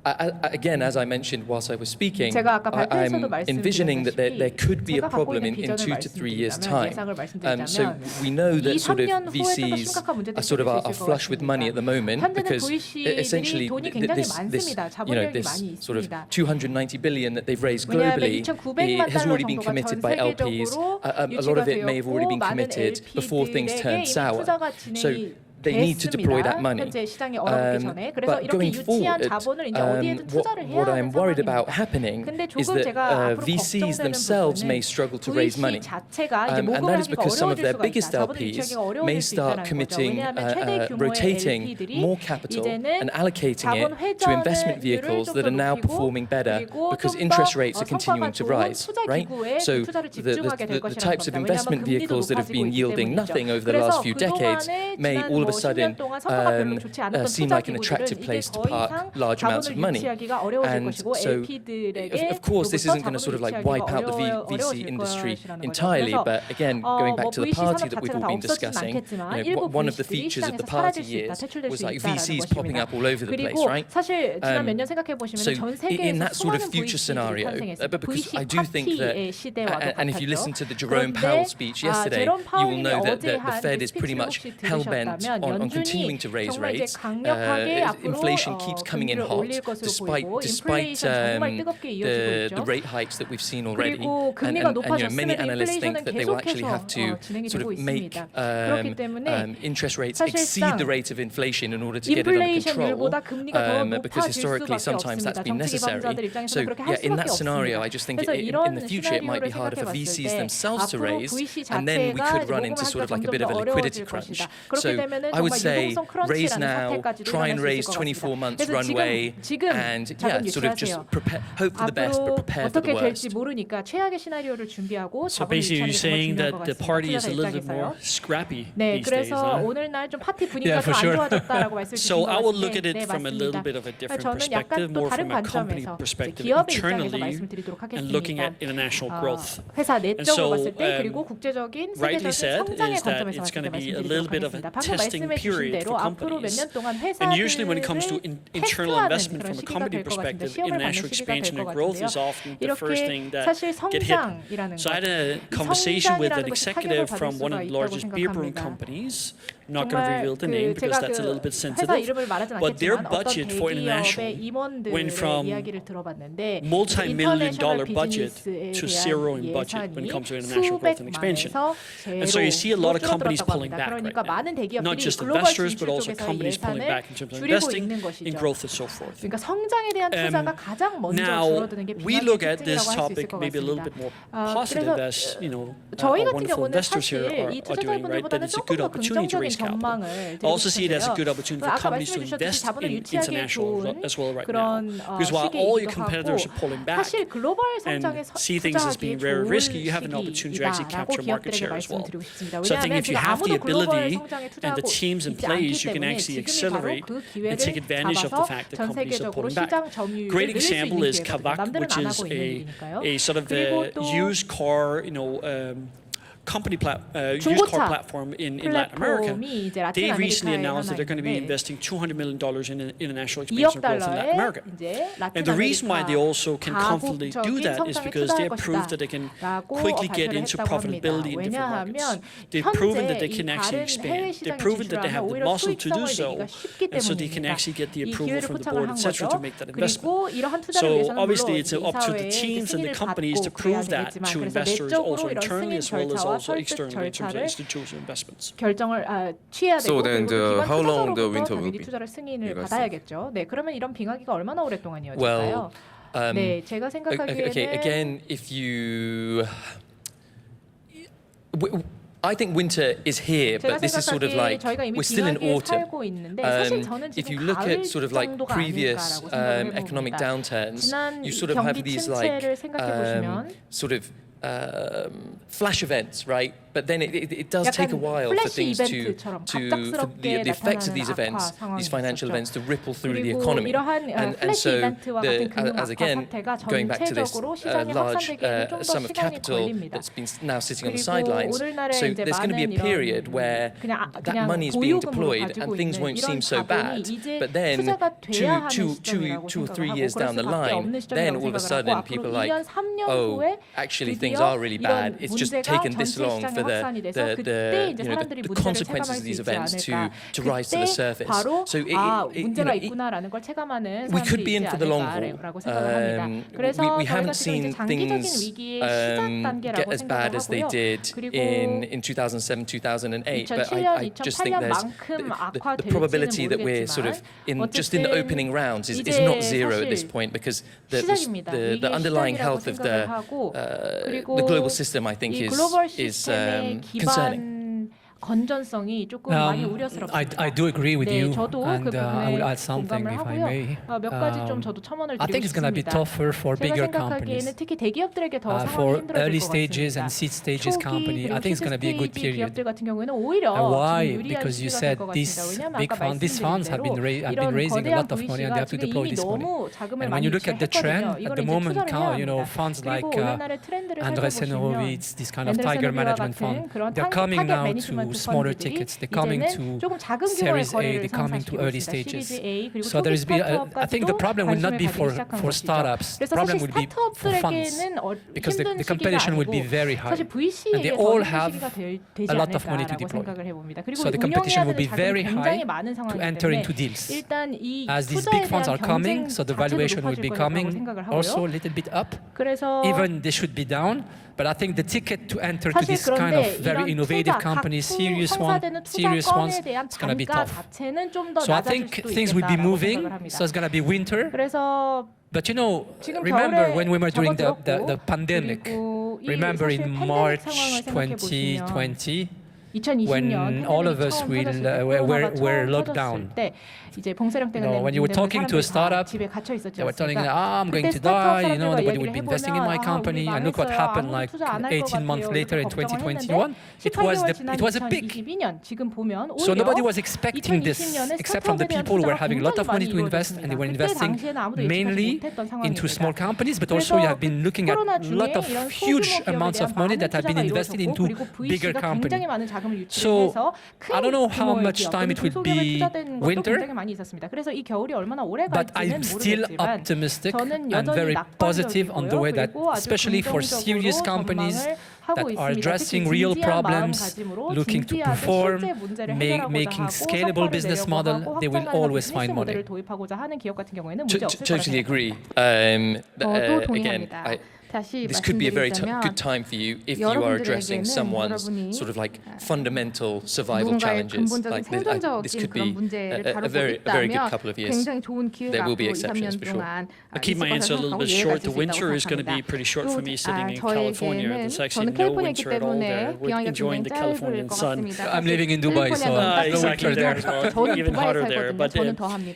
again, as I mentioned whilst I was speaking, 제가 아까 발표에서도 I'm envisioning that there could be a 제가 갖고 problem 있는 in 2 비전을 to 3 years' time. 예상을 So 말씀드리자면 we know that sort of 2-3년 후에 좀 더 VCs 심각한 문제들이 are sort of are 생길 수 있을 것 flush with money at the moment 현재는 because VC들이 essentially 돈이 굉장히 this 많습니다. 자본력이 많이 this sort of 있습니다. 290 billion that they've raised 왜냐하면 globally 2,900만 has 달러 already been 정도가 committed 전 by LPs. 세계적으로 A lot of it 유치가 may have already 되었고 been 많은 committed before things turn LP들에게 이미 sour. 투자가 So they need to deploy that money. 현재 시장이 얼어붙기 전에. 그래서 But 이렇게 going 유치한 forward, 자본을 이제 어디에든 투자를 해야 what 하는 I'm worried about 상황입니다. happening 근데 is 조금 that 제가 앞으로 VCs 걱정되는 themselves may 부분은 struggle to raise VC money. 자체가 이제 And 모금을 that is 하기가 because some of 어려워질 their 수가 있다. biggest 자본을 LPs 유치하기가 may 어려워질 수 start 있다는 거죠. committing, 왜냐하면 최대 규모의 rotating LP들이 more capital 이제는 and allocating 자본 it to investment 회전을 vehicles 좀 that are now 더 performing better 높이고 because 좀 interest 더 rates are continuing to 성과가 좋은 rise, 투자 right? 기구에 So 투자를 집중하게 될 the 것이라는 types of 겁니다. investment 왜냐하면 vehicles that have 금리도 been 높아지고 yielding 있기 nothing 때문이죠. over the last 그래서 few decades 그동안에 may 지난 all of 뭐 a sudden 10년 동안 성과가 별로 좋지 않았던 seem 투자 like an 기구들은 attractive 이제 place to 더 park 이상 large amounts of 자본을 money. 유치하기가 어려워질 And 것이고 so, LP들에게 of course, this isn't going to sort of like wipe out the VC 어려워질 industry 것이라는 거죠. entirely, 그래서 but again, going back to the VC party 산업 that we've 자체가 all 다 been 없어지진 discussing, 않겠지만 you know, 일부 one of the VC들이 features of the 시장에서 party 사라질 수 있다, years 퇴출될 was 수 like 있다라는 VCs popping 것입니다. up all over the place, 그리고 right? 사실 지난 몇 년 생각해 보시면 So 전 in 세계에서 that sort of 수많은 future VC들이 scenario, 탄생했습니다. but because VC I do think that, 파티의 시대와도 and if you 같았죠. listen to the Jerome 그런데 Powell speech yesterday, 제롬 you will 파월이 know that 어제 the 한 Fed is pretty 스피치를 much 혹시 hell-bent 들으셨다면 on 연준이 continuing to raise 정말 이제 rates. 강력하게 앞으로 Inflation keeps coming in 금리를 hot, 올릴 것으로 despite 보이고 인플레이션 정말 뜨겁게 이어지고 the 있죠. rate hikes that we've seen already. 그리고 금리가 Many 높아졌으면 analysts think 인플레이션은 that they will actually 계속해서 have to 진행이 sort 되고 of make 있습니다. 그렇기 때문에 interest rates exceed 사실상 the rate of inflation in order to get it under control. 인플레이션율보다 금리가 더 Because 높아질 historically, 수밖에 sometimes that's 없습니다. been 정치 necessary. 기반자들 입장에서는 So 그렇게 할 yeah, in that 수밖에 scenario, 없습니다. I just think 그래서 in 이런 the future it might be 시나리오를 harder for 생각해 VCs 봤을 때 themselves to 앞으로 raise, VC and then we 자체가 could run into sort of like a bit of a liquidity crunch. So I would say raise now, try and raise 24 months runway, and yeah, sort of just prepare, hope for the best, but prepare for the 어떻게 될지 worst. 모르니까 최악의 시나리오를 준비하고 So 자본을 basically, you're 유치하는 게 정말 saying 중요한 that 것 the 같습니다. party is a 투자자 little bit more 입장에서요. scrappy 네, these days. 그래서 오늘날 좀 파티 분위기가 Yeah, 좀 for 안 sure. 좋아졌다라고 말씀을 주신 So 것 I will look at 같은데, it 네, from a little 맞습니다. bit of a different 저는 약간 perspective, 또 more 다른 from a company 관점에서 perspective 기업의 입장에서 internally 말씀드리도록 and looking 하겠습니다. at international growth. 회사 And so, 내적으로 봤을 때 그리고 국제적인 rightly 세계적인 said 성장의 is that 관점에서 it's going to be a 말씀드리도록 little bit of a 하겠습니다. 방금 testing 말씀해 주신 period 대로 for 앞으로 몇 년 companies. 동안 And usually when it comes to 회사들을 internal 테스트하는 investment 그런 from a 시기가 company 될 것 같은데 perspective, 시험을 받는 international 시기가 될 expansion 것 and growth 같은데요. is often the first thing 이렇게 that 사실 get hit. 성장이라는 So I had a 것, conversation with an 성장이라는 것이 executive 타격을 from 받을 one 수가 of the 있다고 largest beer brewing 생각합니다. companies. I'm not going to 정말 reveal the name because 제가 that's a little bit 회사 sensitive. 이름을 말하진 But their 않겠지만 어떤 budget for 대기업의 international 임원들의 went from 이야기를 들어봤는데 multi-million dollar 인터내셔널 budget 비즈니스에 to 대한 zero in budget when it 예산이 comes to international growth and expansion. 수백만에서 And so you see a lot of 제로로 companies 줄어들었다고 pulling 합니다. back right 그러니까 now. 많은 대기업들이 Not just 글로벌 investors, but 진출 also 쪽에서 companies pulling 예산을 back in terms of 줄이고 investing 있는 in 것이죠. growth and so forth. 그러니까 성장에 대한 투자가 가장 먼저 Now, 줄어드는 게 we 빈약의 look at this 특징이라고 할 수 있을 topic 것 maybe a little bit 같습니다. more positive as, you know, 저희 our 같은 wonderful 경우는 investors here 사실 are 이 doing, right? That 투자자분들보다는 it's a 조금 good 더 opportunity to 긍정적인 raise capital. 전망을 I also see it as a good opportunity for 아까 companies to 말씀해 주셨듯이 invest 자본을 in 유치하기 international 좋은 as well right now. 그런 Because while all your 시기이기도 competitors are 하고 pulling back 사실 글로벌 성장에 and see things as being 투자하기 very 좋은 risky, you have an opportunity to actually 시기이다라고 capture market 기업들에게 share as well. 말씀드리고 싶습니다. So I think 왜냐하면 if you 지금 have the 아무도 글로벌 ability 성장에 and the 투자하고 teams in 있지 않기 place, you can 때문에 actually 지금이 바로 accelerate 그 and take 기회를 advantage of the 잡아서 fact that 전 companies are 세계적으로 pulling back. 시장 점유율을 Great 늘릴 수 example 있는 is 기회거든요. Kavak, 남들은 which 안 is 하고 있는 일이니까요. a sort of 그리고 또 used car, used car platform in Latin America. 플랫폼이 이제 라틴 They recently 아메리카에 announced that 하나 they're going to be 있는데 investing $200 million in international 2억 expansion growth in Latin America. 달러에 이제 라틴 And the reason why they also can confidently do 다국적인 that is 성장에 because they 투자할 have proved that they can 것이다라고 quickly get 발표를 into 했다고 합니다. profitability in different markets. 왜냐하면 They've proven that they 현재 can 이 actually 다른 해외 expand. They've 시장에 proven that they 진출하면 have the 오히려 muscle to do 수익성을 so, 내기가 쉽기 and so they can 때문입니다. actually get the 이 approval 기회를 from the 포착을 board, 한 etc., 거죠. to make that investment. 그리고 이러한 투자를 So 위해서는 obviously 물론 it's up to the 이사회의 teams and the 승인을 companies to 받고 prove 그래야 that 되겠지만 to 그래서 investors, also 내적으로 이런 internally 승인 as well as 절차와 also 설득 externally in terms of 절차를 institutional investments. 결정을 취해야 되고 So then 그리고 기관 how long the 투자자로부터 winter will 당연히 be? 투자를 승인을 You guys 받아야겠죠. 네, 그러면 이런 빙하기가 얼마나 오랫동안 Well, 이어질까요? 네, 제가 생각하기에는 okay, again, if you, I think winter is here, 제가 but this is sort of 생각하기에 like 저희가 이미 we're still in 빙하기에 autumn. 살고 있는데 사실 저는 If 지금 you look 가을 at sort of like 정도가 previous 아닐까라고 생각을 economic 해봅니다. downturns, 지난 you sort of have 경기 these like 침체를 생각해 보시면 sort of flash events, right? But then it does take a while for things to the effects of these events, these financial events, to ripple through the economy. And so, as again, going back to this large sum of capital that's been now sitting on the sidelines, so there's going to be a period where that money is being deployed and things won't seem so bad. But then, two or 3 years down the line, then all of a sudden people are like, oh, actually things are really bad. It's just taken this long for the consequences of these events to rise to the surface. So we could be in for the long haul. We haven't seen things get as bad as they did in 2007, 2008. But I just think there's the probability that we're sort of in the opening rounds is not zero at this point, because the underlying health of the global system, I think, is concerning. 건전성이 조금 많이 우려스럽습니다. I do agree with you, 저도 and 그 I will 부분에 add something if I 공감을 may. 하고요. 몇 가지 좀 저도 첨언을 I think 드리고 it's going to be 싶습니다. tougher for bigger 제가 companies. 생각하기에는 특히 대기업들에게 더 상황이 For 힘들어질 early 것 stages 같습니다. and seed stages company, I think it's going to be a good 초기 period. 기업들 같은 경우에는 오히려 And why? 지금 유리한 Because you 시기가 said 될 것 these 같습니다. 왜냐하면 big 아까 funds, these funds have been 이런 raising a 거대한 lot of money and they have to VC가 deploy 이미 this money. 너무 자금을 And when 많이 you look at the trend 유치했거든요. at the 이걸 이제 moment, 투자를 해야 합니다. funds like 그리고 오늘날의 트렌드를 Andreessen 살펴보시면 Horowitz, this kind of tiger management fund, they're coming now to smaller tickets. They're coming to Series A. They're coming to early stages. So there is I think the problem will not be for startups. The problem will be for funds, because the competition will be very high, and they all have a lot of money to deploy. So the competition will be very high to enter into deals. As these big funds are coming, so the valuation will be coming also a little bit up. Even they should be down. But I think the ticket to enter to this kind of very innovative companies, serious ones, it's going to be tough. So I think things will be moving. So it's going to be winter. But remember when we were during the pandemic, remember in March 2020, when all of us were locked down. When you were talking to a startup, they were telling you, I'm going to die, nobody will be investing in my company. And look what happened like 18 months later in 2021. It was a peak. So nobody was expecting this, except from the people who were having a lot of money to invest, and they were investing mainly into small companies, but also you have been looking at a lot of huge amounts of money that have been invested into bigger companies. So I don't know how much time it will be winter, but I'm still optimistic and very positive on the way that, especially for serious companies that are addressing real problems, looking to perform, making scalable business model, they will always find money. Totally agree. Again, this could be a very good time for you if you are addressing someone's sort of like fundamental survival challenges. Like this could be a very good couple of years. There will be exceptions for sure. I'll keep my answer a little bit short. The winter is going to be pretty short for me sitting in California. There's actually no winter at all there. We're enjoying the Californian sun. I'm living in Dubai, so no winter there. Even hotter there. But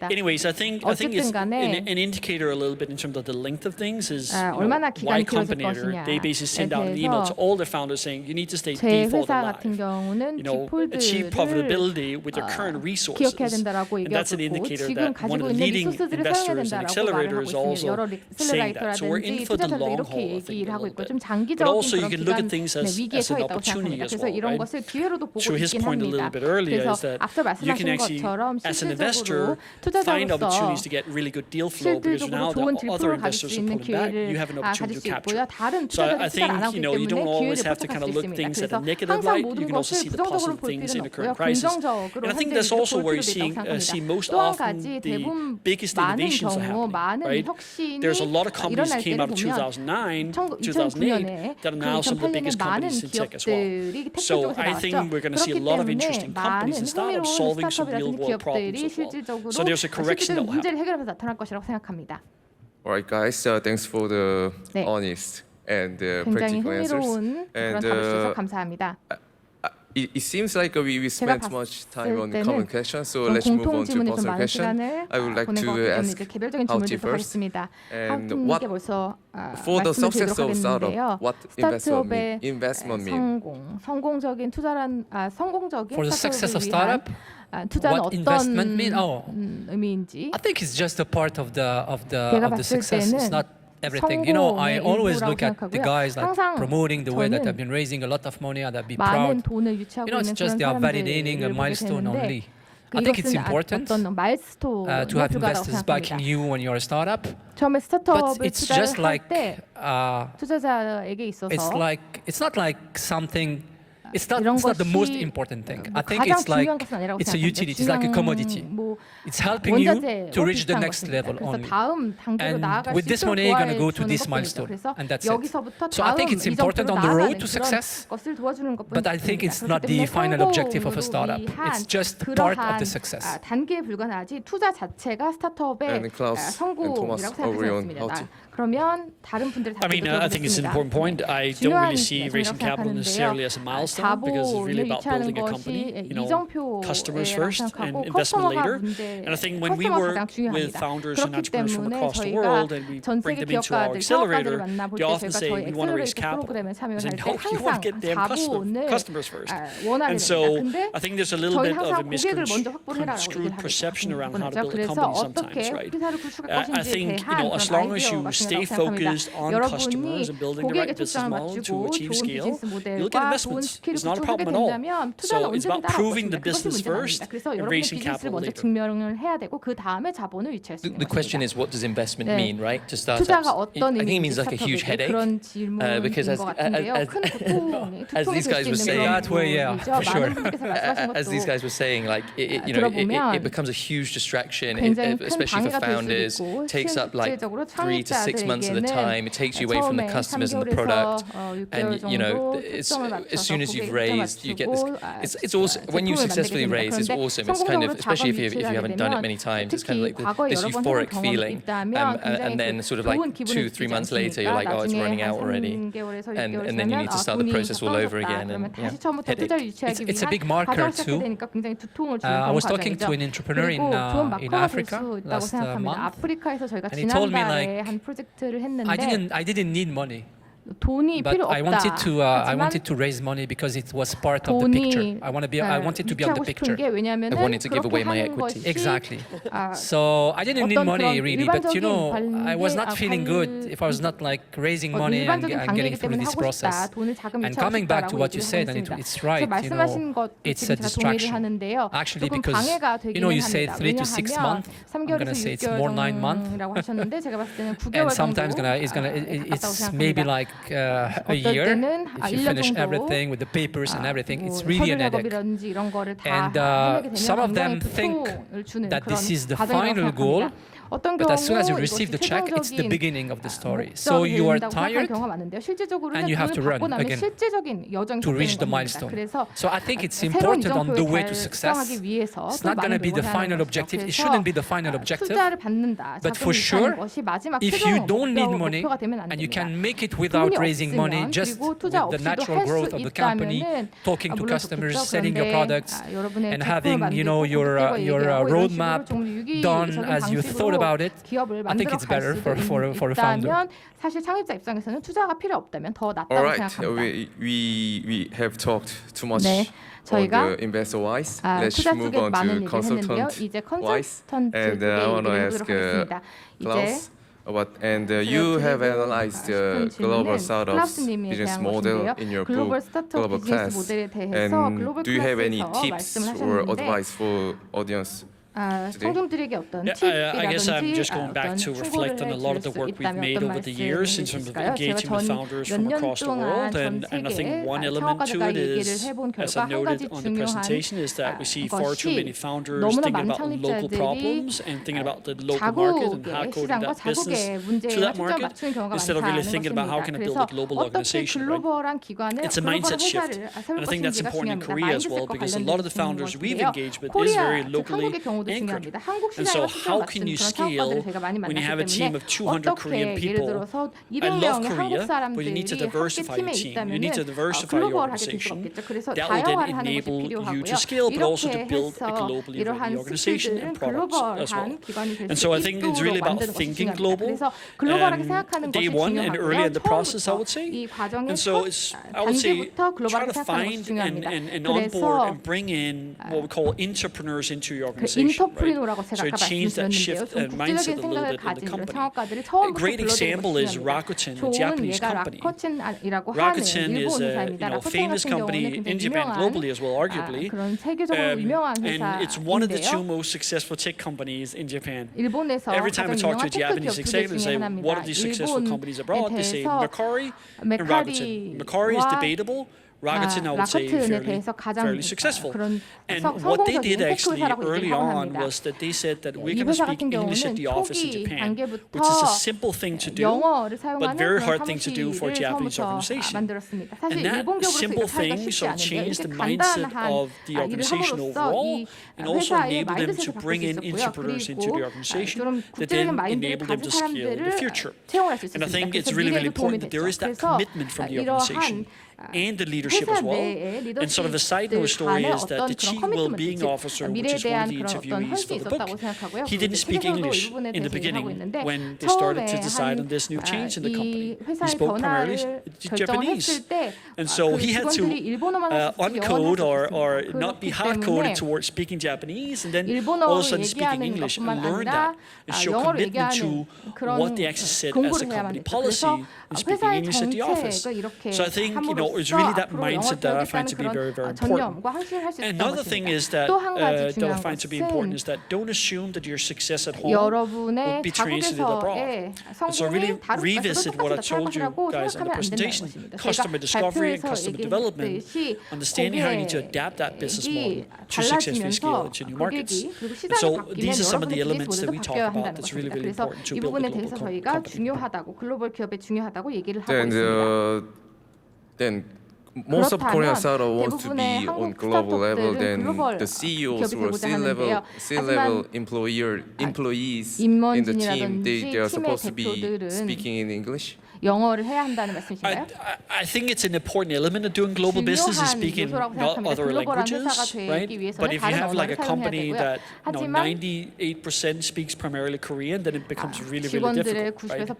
anyways, I think it's an indicator a little bit in terms of the length of things is Y Combinator. They basically send out an email to all their founders saying you need to stay default alive. Achieve profitability with your current resources. And that's an indicator that one of the leading investors and accelerators are also saying that. So we're in for the long haul, I think, a little bit. But also you can look at things as an opportunity as well, right? To his point a little bit earlier is that you can actually, as an investor, find opportunities to get really good deal flow because now the other investors are pulling back. You have an opportunity to capture. So I think you don't always have to kind of look things at a negative light. You can also see the positive things in the current crisis. And I think that's also where you see most often the biggest innovations are happening, right? There's a lot of companies that came out of 2009, 2008 that are now some of the biggest companies in tech as well. So I think we're going to see a lot of interesting companies and startups solving some real world problems as well. So there's a correction that will happen. All right, guys. Thanks for the honest and 굉장히 practical answers. 흥미로운 그런 답을 주셔서 감사합니다. it seems like we spent too much time on common questions, so let's move on to 질문에 좀 personal 많은 question. 시간을 I would like 보낸 것 to 같기 때문에 ask 이제 개별적인 Hao 질문을 Ji 듣도록 first. 하겠습니다. And 하우팀님께 벌써 For the 말씀을 success 드리도록 of startup, 하겠는데요. what 스타트업의 investment mean? 성공적인 투자란 성공적인 For the success of 스타트업을 startup, 위한 투자는 what investment 어떤 mean? Oh, 의미인지 I think it's just a part of the 제가 봤을 success. It's 때는 not everything. You know, I 성공의 always 일부라고 look at the 생각하고요. guys like 항상 promoting the way that they've 저는 been raising a lot of money and I'd be 많은 proud. 돈을 유치하고 You know, it's 있는 just 그런 they are validating a 사람들을 보게 milestone 되는데 only. I think it's 이것은 important 어떤 마일스톤에 to have 불과하다고 investors backing 생각합니다. you when you're a startup. 처음에 But 스타트업을 it's 투자를 just like 할 때 투자자에게 있어서 it's not like something. It's not 이런 the most 것이 important thing. I think 가장 it's like 중요한 것은 아니라고 it's a 생각합니다. utility. It's like a commodity. 뭐 It's helping you 원자재 to reach the 비슷한 next 것입니다. level 그래서 only. 다음 단계로 And 나아갈 수 with this 있도록 money, you're gonna go to 도와주는 this 것뿐이죠. milestone, 그래서 and that's it. 여기서부터 So I 다음 think it's important 이정표로 on the road 나아가는 to 그런 success, 것을 도와주는 것뿐이죠. but I think it's not the final objective of a startup. It's just part of the success. 단계에 불과하지 투자 자체가 스타트업의 And Klaus and Thomas, 성공이라고 over on 생각했습니다. Hao Ji. 그러면 다른 분들의 I mean, 답변도 I think it's an important point. I don't really see raising capital necessarily as a milestone because it's really about building a company. You know, customers first and investment later. And I think when we work with founders and entrepreneurs from across the world and we bring them into our accelerator, they often say we want to raise capital. I say, no, you want to get damn customers first. And so I think there's a little bit of a misconstrued perception around how to build a company sometimes, right? I think, you know, as long as you stay focused on customers and building the right business model to achieve scale, you'll get investments. It's not a problem at all. So it's about proving the business first and raising capital later. The question is, what does investment mean, right? To start 투자가 up, 어떤 I think it 의미인지 means like a huge headache. 그런 질문인 because 것 같은데요. 큰 고통이 as 두통이 these guys 될 수 were 있는 saying, 그런 that way, yeah, 부분이죠. for sure. 많은 분들께서 말씀하신 as these 것도 guys were saying, like you know, it becomes a huge distraction, 굉장히 큰 especially 방해가 될 for 수도 founders. 있고 It takes up like 실질적으로 3 to 6 months of the time. It takes you away from the 처음에 customers and the 3개월에서 product. 6개월 And you know, 정도 as 초점을 soon as 맞춰서 you've 고객에 raised, you get this. 맞추고 It's also when you 제품을 successfully 만들게 raise, it's 됩니다. awesome. It's kind of, 성공적으로 especially if 작업이 you haven't done it many times, it's kind of like 과거에 this 여러 번 euphoric 해본 feeling. 경험이 있다면 And then sort of like 좋은 기분을 2-3 months 주지 later, you're like, oh, it's 않습니까? running out already. 3개월에서 6개월 And then you need to start the process all over again. And 그러면 다시 처음부터 투자를 유치하기 It's a 위한 big marker 과정을 시작해야 too. 되니까 굉장히 두통을 주는 I 그런 was talking 과정이죠. to an entrepreneur 그리고 좋은 in 마커가 될 Africa 수 있다고 last 생각합니다. month. 아프리카에서 저희가 And he told me 지난달에 like, 한 프로젝트를 했는데 I didn't need money. 돈이 But 필요 I 없다. wanted to raise money because it was part of the picture. I wanted to be on the picture. 게 왜냐면은 I wanted to give away 그렇게 my 하는 equity. 것이 Exactly. So I didn't need 어떤 money 그런 really, but you know, I was not 일반적인 feeling good if I was not like raising money and 일반적인 getting 관계이기 through 때문에 this 하고 싶다. process. 돈을 자금 And 유치하고 coming back to 싶다라고 what you 얘기를 said, and 했습니다. it's right. You 말씀하신 know, 것 it's 지금 a 제가 동의를 distraction. 하는데요. Actually, 조금 because 방해가 되기는 you know, you say 합니다. 3 to 6 왜냐하면 months. I'm gonna 3개월에서 say it's more 9 months. 6개월이라고 하셨는데 제가 봤을 때는 9개월 And 정도 sometimes it's maybe like a year if you finish everything with the papers and everything. It's really an headache. 서류 이런 거를 다 And 해내게 some of them 되면 굉장히 think 두통을 주는 that this is the 그런 final 과정이라고 goal. 생각합니다. 어떤 But as soon as you 경우 receive the 이것이 check, it's the 최종적인 beginning of the story. So 목적이 you are 된다고 생각하는 tired 경우가 많은데요. 실질적으로는 and you have to 돈을 받고 run 나면 again 실제적인 여정이 to reach the 시작되는 겁니다. milestone. 그래서 So I think it's 새로운 important on the way to 이정표를 success. 달성하기 위해서 It's 또 not going to 많은 be the 노력을 final 하는 objective. It 것이죠. shouldn't be the final objective. 투자를 받는다. But for 자금을 sure, 유치하는 것이 마지막 if 최종 you don't need money 목표가 되면 안 and you 됩니다. can make it without 돈이 raising money, 없으면 just 그리고 with 투자 the 없이도 natural 할 growth 수 of the company, 있다면은 talking to 물론 customers, 좋겠죠. selling your 그런데 products, 여러분의 and 제품을 having 만들고 your 고객들과 얘기하고 이런 roadmap 식으로 좀 done 유기적인 as you thought 방식으로 about it. 기업을 I think 만들어 it's 갈 better 수도 for a founder. 있다면 사실 창업자 입장에서는 투자가 필요 없다면 더 낫다고 All right, 생각합니다. we have talked too much 네, on 저희가 the investor wise. Let's 투자 move 쪽에 on 많은 to 얘기를 했는데요. consultant 이제 wise. 컨설턴트 And 쪽에 I want to 얘기를 ask 해보도록 하겠습니다. 이제 Klaus. And you have analyzed the global startups 클라우스님이 business 대한 model 것인데요. in your 글로벌 book, 스타트업 Global 비즈니스 Class. 모델에 대해서 글로벌 And do you have any 클래스에서 tips 말씀을 or 하셨는데 advice for audience? 청중들에게 어떤 I guess I'm 팁이라든지 just going back 어떤 to reflect on a lot of the work we've made over the years in terms of engaging with founders from across the world. And I think one element to it is, as I noted on the presentation, is that we see far too many founders thinking about local problems and thinking about the local market and how coding that business to that market instead of really thinking about how can I build a global organization. Right? It's a mindset shift. And I think that's important in Korea as well because a lot of the founders we've engaged with is very locally 경우도 anchored. 중요합니다. 한국 And so 시장에서 how 맡은 can you 그런 scale 창업가들을 저희가 많이 when you 만났기 have a team 때문에 of 200 Korean 어떻게 예를 people? 들어서 I love 200명의 한국 Korea, but you need to 사람들이 함께 diversify 팀에 your team. You 있다면 need to diversify your 글로벌하게 될 수가 organization. 없겠죠. 그래서 That will then 다양화를 하는 것이 enable you 필요하고요. to scale, but also to 이렇게 build a 해서 globally ready 이러한 organization 스킬들은 and products as well. 글로벌한 기관이 될 And 수 so I think it's really 있도록 about 만드는 것이 thinking 중요합니다. global. 그래서 글로벌하게 생각하는 Day 것이 one and early 중요하고요. in the process, I would 처음부터 say. 이 과정의 And so 첫 it's, I would say, 단계부터 try 글로벌하게 to 생각하는 것이 find 중요합니다. and onboard 그래서 and bring in what we call entrepreneurs into your 그 organization. 인터프리노라고 Right? 제가 So 아까 change that 말씀드렸는데요. shift 좀 and mindset 국제적인 a little 생각을 bit in the 가진 이런 company. 창업가들을 A 처음부터 great 불러들이는 example 것이 is 중요합니다. Rakuten, a 좋은 Japanese 예가 company. 라코첸이라고 하는 Rakuten 일본 is a 회사입니다. 라코첸 famous 같은 경우는 company 굉장히 in Japan, 유명한 globally as well, arguably. 그런 세계적으로 유명한 And it's one of the two 회사인데요. most successful tech companies in Japan. 일본에서 Every time I 가장 talk to 유명한 a 테크 Japanese 기업 두 개 executive, 중에 say, what 하나입니다. are these successful companies abroad? They say 대해서 Mercari and Rakuten. Mercari is debatable. Rakuten, I would say, 라코튼에 fairly, 대해서 가장 fairly successful. 그런 And what they did 성공적인 테크 actually 회사라고 early 얘기를 on 합니다. was that they said that we're 이 going to 회사 speak 같은 English at the 경우는 office in 초기 Japan, 단계부터 which is a simple thing to do, 영어를 but 사용하는 very 그런 hard thing to do for a 사무실을 Japanese 처음부터 organization. 만들었습니다. 사실 And that 일본 기업으로서 simple 이렇게 하기가 thing 쉽지 so 않은데요. changed 이렇게 the mindset 간단한 of the 일을 organization 함으로써 overall, 이 and also 회사의 enabled them to 마인드셋을 바꿀 bring 수 in 있었고요. entrepreneurs into 그리고 the organization 좀 that then 국제적인 마인드를 enabled them 가진 to scale in the 사람들을 future. 채용할 수 And I 있었습니다. think it's 그래서 really, really 미래에도 도움이 important that there is 됐죠. that 그래서 commitment from the organization and the leadership 회사 as well. 내에 And sort of the side note story 리더십들 is that 간의 the 어떤 chief 그런 well-being 커미트먼트, officer, which 미래에 is one of 대한 the 그런 어떤 interviewees 할수 for the 있었다고 book, 생각하고요. he didn't speak 책에서도 이 English 부분에 in the 대해서 얘기하고 beginning 있는데 when they started to 처음에 decide on this new change in the company. 이 He 회사의 spoke primarily 변화를 Japanese. 결정했을 때 And so 그 he had to 직원들이 일본어만 할 수 없이 uncode 영어를 or 할 수 있습니다. not be 그렇기 hard-coded 때문에 towards speaking Japanese and then all of a 일본어로 sudden speaking 얘기하는 English and 것뿐만 learn 아니라 that and show 영어로 commitment 얘기하는 to 그런 what they actually said as 공부를 a 해야만 company 했죠. policy 그래서 and speaking 회사의 English at the office. 정책을 이렇게 So I think 함으로써 it's really that 앞으로 mindset that I find to be 영어 very, very 교육에 important. 전념과 확실할 수 있었던 Another thing is that 것입니다. 또 한 가지 that I 중요한 find to be important 것은 is that don't assume that your success at home 여러분의 will be translated abroad. 자국에서의 So really 성공이 다른 revisit 국가에서도 what I 똑같이 told you 나타나고 guys on the 생각하면 안 된다는 presentation. 것입니다. Customer 저희가 discovery and 발표에서 customer development, 얘기했듯이 understanding how you need to adapt that business model to successfully scale into new markets. 고객이 그리고 And 시장이 so 바뀌면 these are some of the 여러분의 elements that 비즈니스 we 모델도 talk 바뀌어야 about 한다는 that's really, 것입니다. really 그래서 important to 이 build a 부분에 global 대해서 저희가 company. 중요하다고 글로벌 기업에 중요하다고 얘기를 하고 And 있습니다. then most of Korean startup wants to 대부분의 be on 한국 global level. 스타트업들은 Then 글로벌 the CEOs 기업이 or 되고자 C-level 하는데요. employees in the team, 임원진이라든지 they are 팀의 supposed to be 대표들은 speaking in English. 영어를 해야 한다는 말씀이신가요? I think it's an important element of doing global business is 중요한 speaking 요소라고 생각합니다. other 글로벌한 languages, 회사가 right? 되기 But 위해서는 if you 다른 have like 언어를 a 사용해야 company 되고요. that 하지만 98% speaks primarily Korean, then it becomes really, really 직원들의 difficult, right? 90에서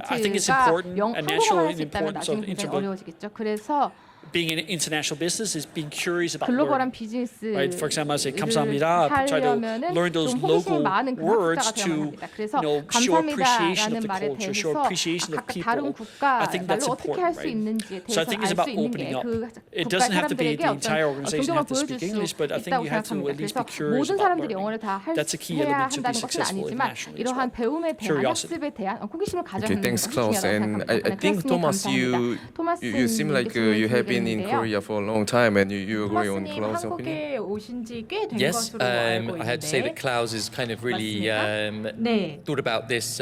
I think it's 80%가 important and natural 한국어만 할 and 수 있다면 importance 나중에 of 굉장히 어려워지겠죠. 그래서 being an international business is being curious about 글로벌한 learning. 비즈니스를 Right? For example, I say 감사합니다. Try to 하려면은 learn those 좀 호기심 local 많은 그 words 학자가 to, 되어야만 합니다. 그래서 show appreciation of 감사합니다라는 the 말에 culture, show 대해서 appreciation of 각각 다른 people. 국가 I think that's 말로 어떻게 할 important, 수 right? 있는지에 So I 대해서 think 알 it's 수 about 있는 opening 게 up. 그 It 국가 doesn't have to be 사람들에게 the entire 어떤 organization 존경을 have to speak 보여줄 수 English, but I think 있다고 you have to at 생각합니다. least 그래서 be curious 모든 about 사람들이 learning. 영어를 다 That's a key 해야 element to be 한다는 것은 successful 아니지만 internationally as 이러한 well. 배움에 대한 Curiosity. 학습에 대한 호기심을 가져야 Okay, 하는 thanks, 것이 Klaus. 중요하다고 And 생각합니다. I think Thomas, you seem like you have been in Korea for a long time, and you agree on 토마스님 Klaus' opinion. 한국에 오신 지 꽤 된 Yes, 것으로 알고 I had to say that 있는데 Klaus has kind of really 네. thought about this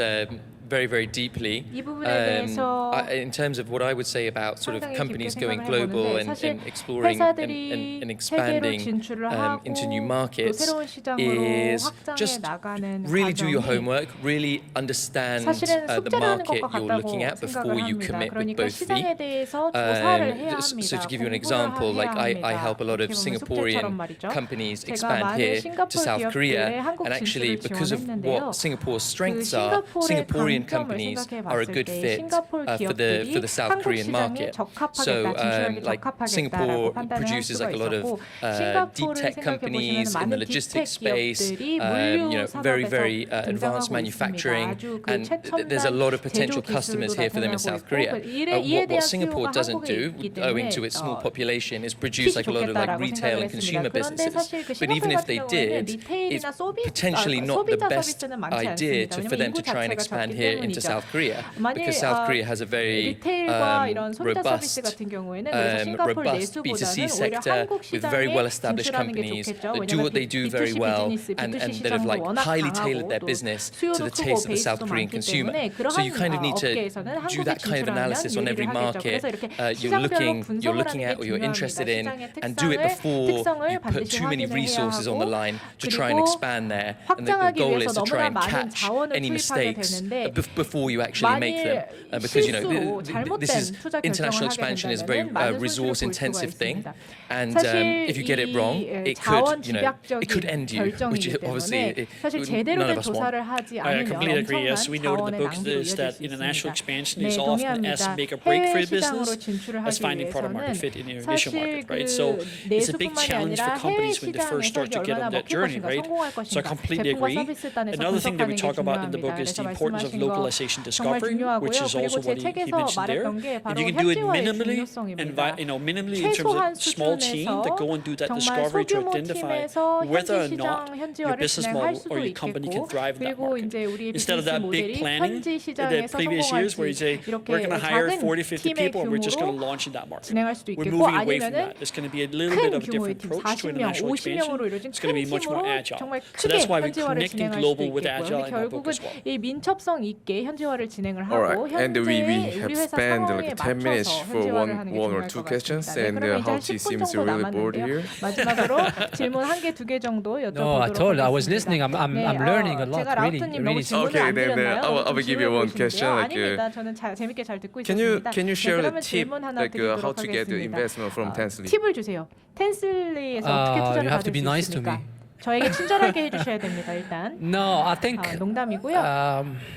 very, very deeply. 이 부분에 대해서 In terms of what I would say about sort of 상당히 companies 깊게 going 생각을 global 해보는데 and 사실 exploring 회사들이 and 세계로 expanding 진출을 하고 into new 또 markets 새로운 시장으로 is 확장해 just 나가는 really do your 과정이 homework, really understand 사실은 the 숙제를 하는 market 것과 you're 같다고 looking at before 생각을 you 합니다. commit with 그러니까 both feet. 시장에 대해서 조사를 해야 So 합니다. to give you an 공부를 example, like 해야 I help a lot of 어떻게 보면 Singaporean 숙제처럼 말이죠. companies 제가 expand 많은 here to 싱가포르 South Korea, 기업들의 한국 and actually 진출을 because of 지원했는데요. what Singapore's 그 strengths are, 싱가포르의 Singaporean 강점을 companies 생각해 are a 봤을 good 때 fit 싱가포르 for 기업들이 the South 한국 Korean 시장에 market. So 적합하겠다, 진출하기 like 적합하겠다라고 Singapore 판단을 할 produces 수가 like a lot of 있었고 deep 싱가포르를 tech 생각해 companies 보시면 in the 많은 logistics 딥텍 space, 기업들이 very, 물류 very, 산업에서 very advanced 등장하고 있습니다. manufacturing, 아주 그 and there's a 최첨단 lot of potential 제조 customers 기술도 here for them in 나타나고 South 있고 Korea. 이에 대한 What Singapore 수요가 doesn't 한국에 do, 있기 owing 때문에 to its small population, is produce like a lot of like 좋겠다라고 retail and 생각을 consumer 했습니다. 그런데 businesses. 사실 그 But even 싱가포르 if they 같은 경우에는 did, it's 리테일이나 potentially not the 소비자 best 서비스는 많지 idea 않습니다. for them 왜냐면 to try and 인구 expand 자체가 here here into 때문이죠. South Korea 만일 because South Korea has a very 리테일과 이런 소비자 서비스 robust 같은 경우에는 그래서 싱가포르 robust B2C 내수보다는 오히려 sector 한국 with very 시장에 well-established 진출하는 게 companies 좋겠죠. that do what they do very B2C well 비즈니스, and B2C that have 시장도 like 워낙 highly tailored 강하고 their 또 business to 수요도 the 크고 taste of the South 베이스도 Korean 많기 consumer. 때문에 So you kind of 그러한 need to 업계에서는 do 한국에 that kind of 진출하면 analysis on every 유리를 하겠죠. market 그래서 이렇게 you're 시장별로 looking 분석을 at 하는 or 게 you're interested in 중요합니다. and do it 시장의 before 특성을 you put 반드시 too many 확인을 해야 resources on the 하고 line to try and 그리고 expand there. And the 확장하기 goal 위해서 is to try 너무나 and 많은 catch 자원을 any 투입하게 mistakes 되는데 before you actually make them. 만일 Because you know 실수로 this 잘못된 is 투자 international 결정을 하게 expansion is a very 된다면 많은 resource 손실을 볼 수가 intensive thing, 있습니다. and 사실 if you get it wrong, 이 it 자원 could it could 집약적인 end you, which 결정이기 obviously 때문에 사실 제대로 none 된 of us want. 조사를 하지 I 않으면 completely agree. 엄청난 Yes, we know in the 자원의 book 낭비로 is 이어질 that 수 international 있습니다. expansion 네, is often as 동의합니다. make or break for 해외 your 시장으로 business 진출을 as 하기 finding product market 위해서는 fit in your initial 사실 market, 그 right? So it's a big 내수뿐만이 challenge 아니라 for 해외 companies when they first 시장에서 start to get 얼마나 on that 먹힐 journey, 것인가 right? 성공할 So I 것인가 completely 제품과 agree. 서비스 단에서 Another thing that we 분석하는 게 talk about in the 중요합니다. book is 그래서 the importance of 말씀하신 거 localization 정말 discovery, which 중요하고요. is 그리고 also 제 what he 책에서 mentioned there. 말했던 게 And 바로 you can do it 현지화의 minimally, 중요성입니다. minimally in terms of 최소한 small team that go and do that 정말 discovery to 소규모 identify 팀에서 whether or 현지 시장 not your 현지화를 business 진행할 model 수도 or your company can 있겠고 thrive in that 그리고 market. 이제 우리의 Instead of 비즈니스 that big 모델이 planning 현지 in the 시장에서 previous years where you say 성공할지 we're 이렇게 going to hire 작은 40, 50 팀의 people and we're just going to 규모로 launch in that market. 진행할 수도 We're 있겠고 moving away from 아니면은 that. There's going to be a little bit 큰 of a 규모의 different 팀 approach to 40명, international expansion. 50명으로 이루어진 It's going to 큰 be much more 팀으로 agile. 정말 So 크게 that's why we're 현지화를 connecting 진행할 수도 global with 있겠고요. agile 근데 in our book 결국은 as well. 이 민첩성 있게 현지화를 진행을 하고 Alright, and we 현재 have 우리 회사 spent 상황에 like 10 minutes 맞춰서 for 현지화를 one 하는 게 or 중요할 two 것 questions, 같습니다. 네, and 그러면 이제 한 Hao-Chi 10분 seems 정도 really bored 남았는데요. here. 마지막으로 질문 한 개, 두 개 정도 여쭤보도록 No, at all. I was listening. 하겠습니다. I'm learning a lot. 제가 Really, 라우트님 really. 너무 질문을 Okay, 안 then, 드렸나요? I will give you one question, like, 아닙니다. 저는 재밌게 잘 듣고 Can 있었습니다. you share 네, the 그러면 tip, 질문 하나 like how 드리도록 to get the 하겠습니다. investment from Tensley? 팁을 주세요. 텐슬리에서 어떻게 투자를 you have 받을 to be 수 nice to 있습니까? me. 저에게 친절하게 해주셔야 됩니다. 일단 No, I think 농담이고요.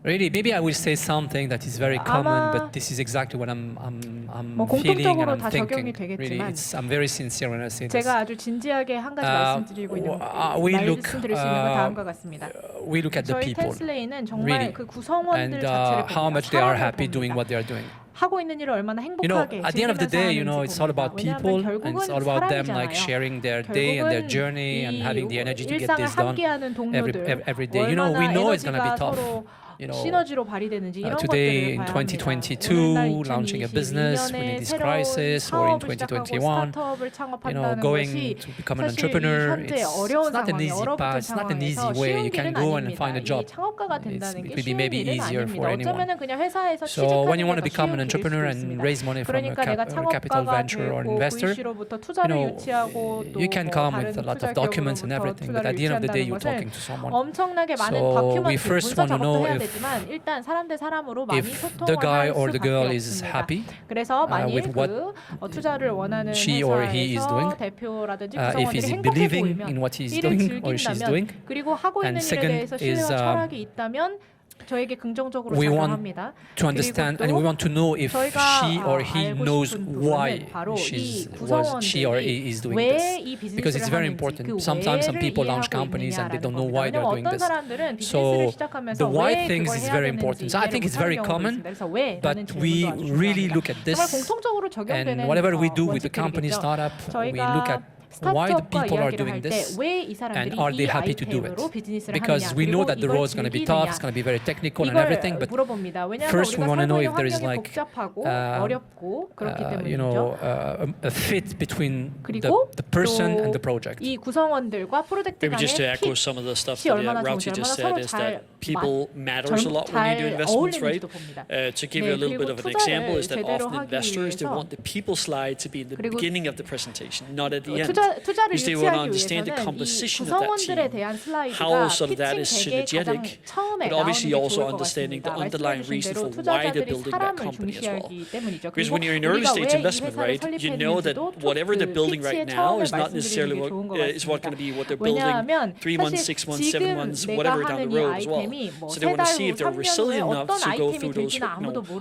really maybe I will say something that is very common, but this is exactly what I'm feeling and 공통적으로 I'm 다 적용이 thinking. Really, 되겠지만 I'm very sincere when I say this. 제가 아주 진지하게 한 가지 말씀드리고 있는 we look, 말씀드릴 수 있는 건 다음과 같습니다. We look at the 저희 people, 텐슬레이는 정말 really, 그 구성원들 and 자체를 how 봅니다. much they are 사람을 happy 봅니다. doing what they are doing. 하고 있는 일을 얼마나 You know, 행복하게 at the end of the day, you know, it's all about people, 왜냐하면 and it's 결국은 all about them like 사람이잖아요. sharing their day and their journey and having the energy to get 일상을 this done 함께하는 동료들 every day. You know, we 얼마나 know it's going to be 에너지가 tough. 서로 You know, 시너지로 발휘되는지 이런 today in 것들을 봐야 합니다. 2022, launching a business within this crisis, or in 2021, you know, going to become an entrepreneur, it's not an easy path, it's not an easy way. You can go and find a job. It will be maybe easier for anyone. So when you want to become an entrepreneur and raise money from a capital venture or investor, you know, you can come with a lot of documents and everything, but at the end of the day, you're talking to someone. So we first want to know if the guy or the girl is happy with what she or he is doing, if he's believing in what he's doing or she's doing, and second is we want to understand and we want to know if she or he knows why she or he is doing this, because it's very important. Sometimes some people launch companies and they don't know why they're doing this. So the why things is very important. So I think it's very common, but we really look at this, and whatever we do with the company startup, we look at why the people are doing this and are they happy to do it, because we know that the road is going to be tough, it's going to be very technical and everything, but first we want to know if there is like you know a fit between the person and the project. Maybe just to echo some of the stuff that Rauti just said is that people matters a lot when you do investments, right? To give you a little bit of an example is that often investors, they want the people slide to be in the beginning of the presentation, not at the end. Because they want to understand the composition of that team, how sort of that is synergetic, but obviously also understanding the underlying reason for why they're building that company as well. Because when you're in early stage investment, right, you know that whatever they're building right now is not necessarily what going to be what they're building 3 months, 6 months, 7 months, whatever down the road as well. So they want to see if they're resilient enough to go through those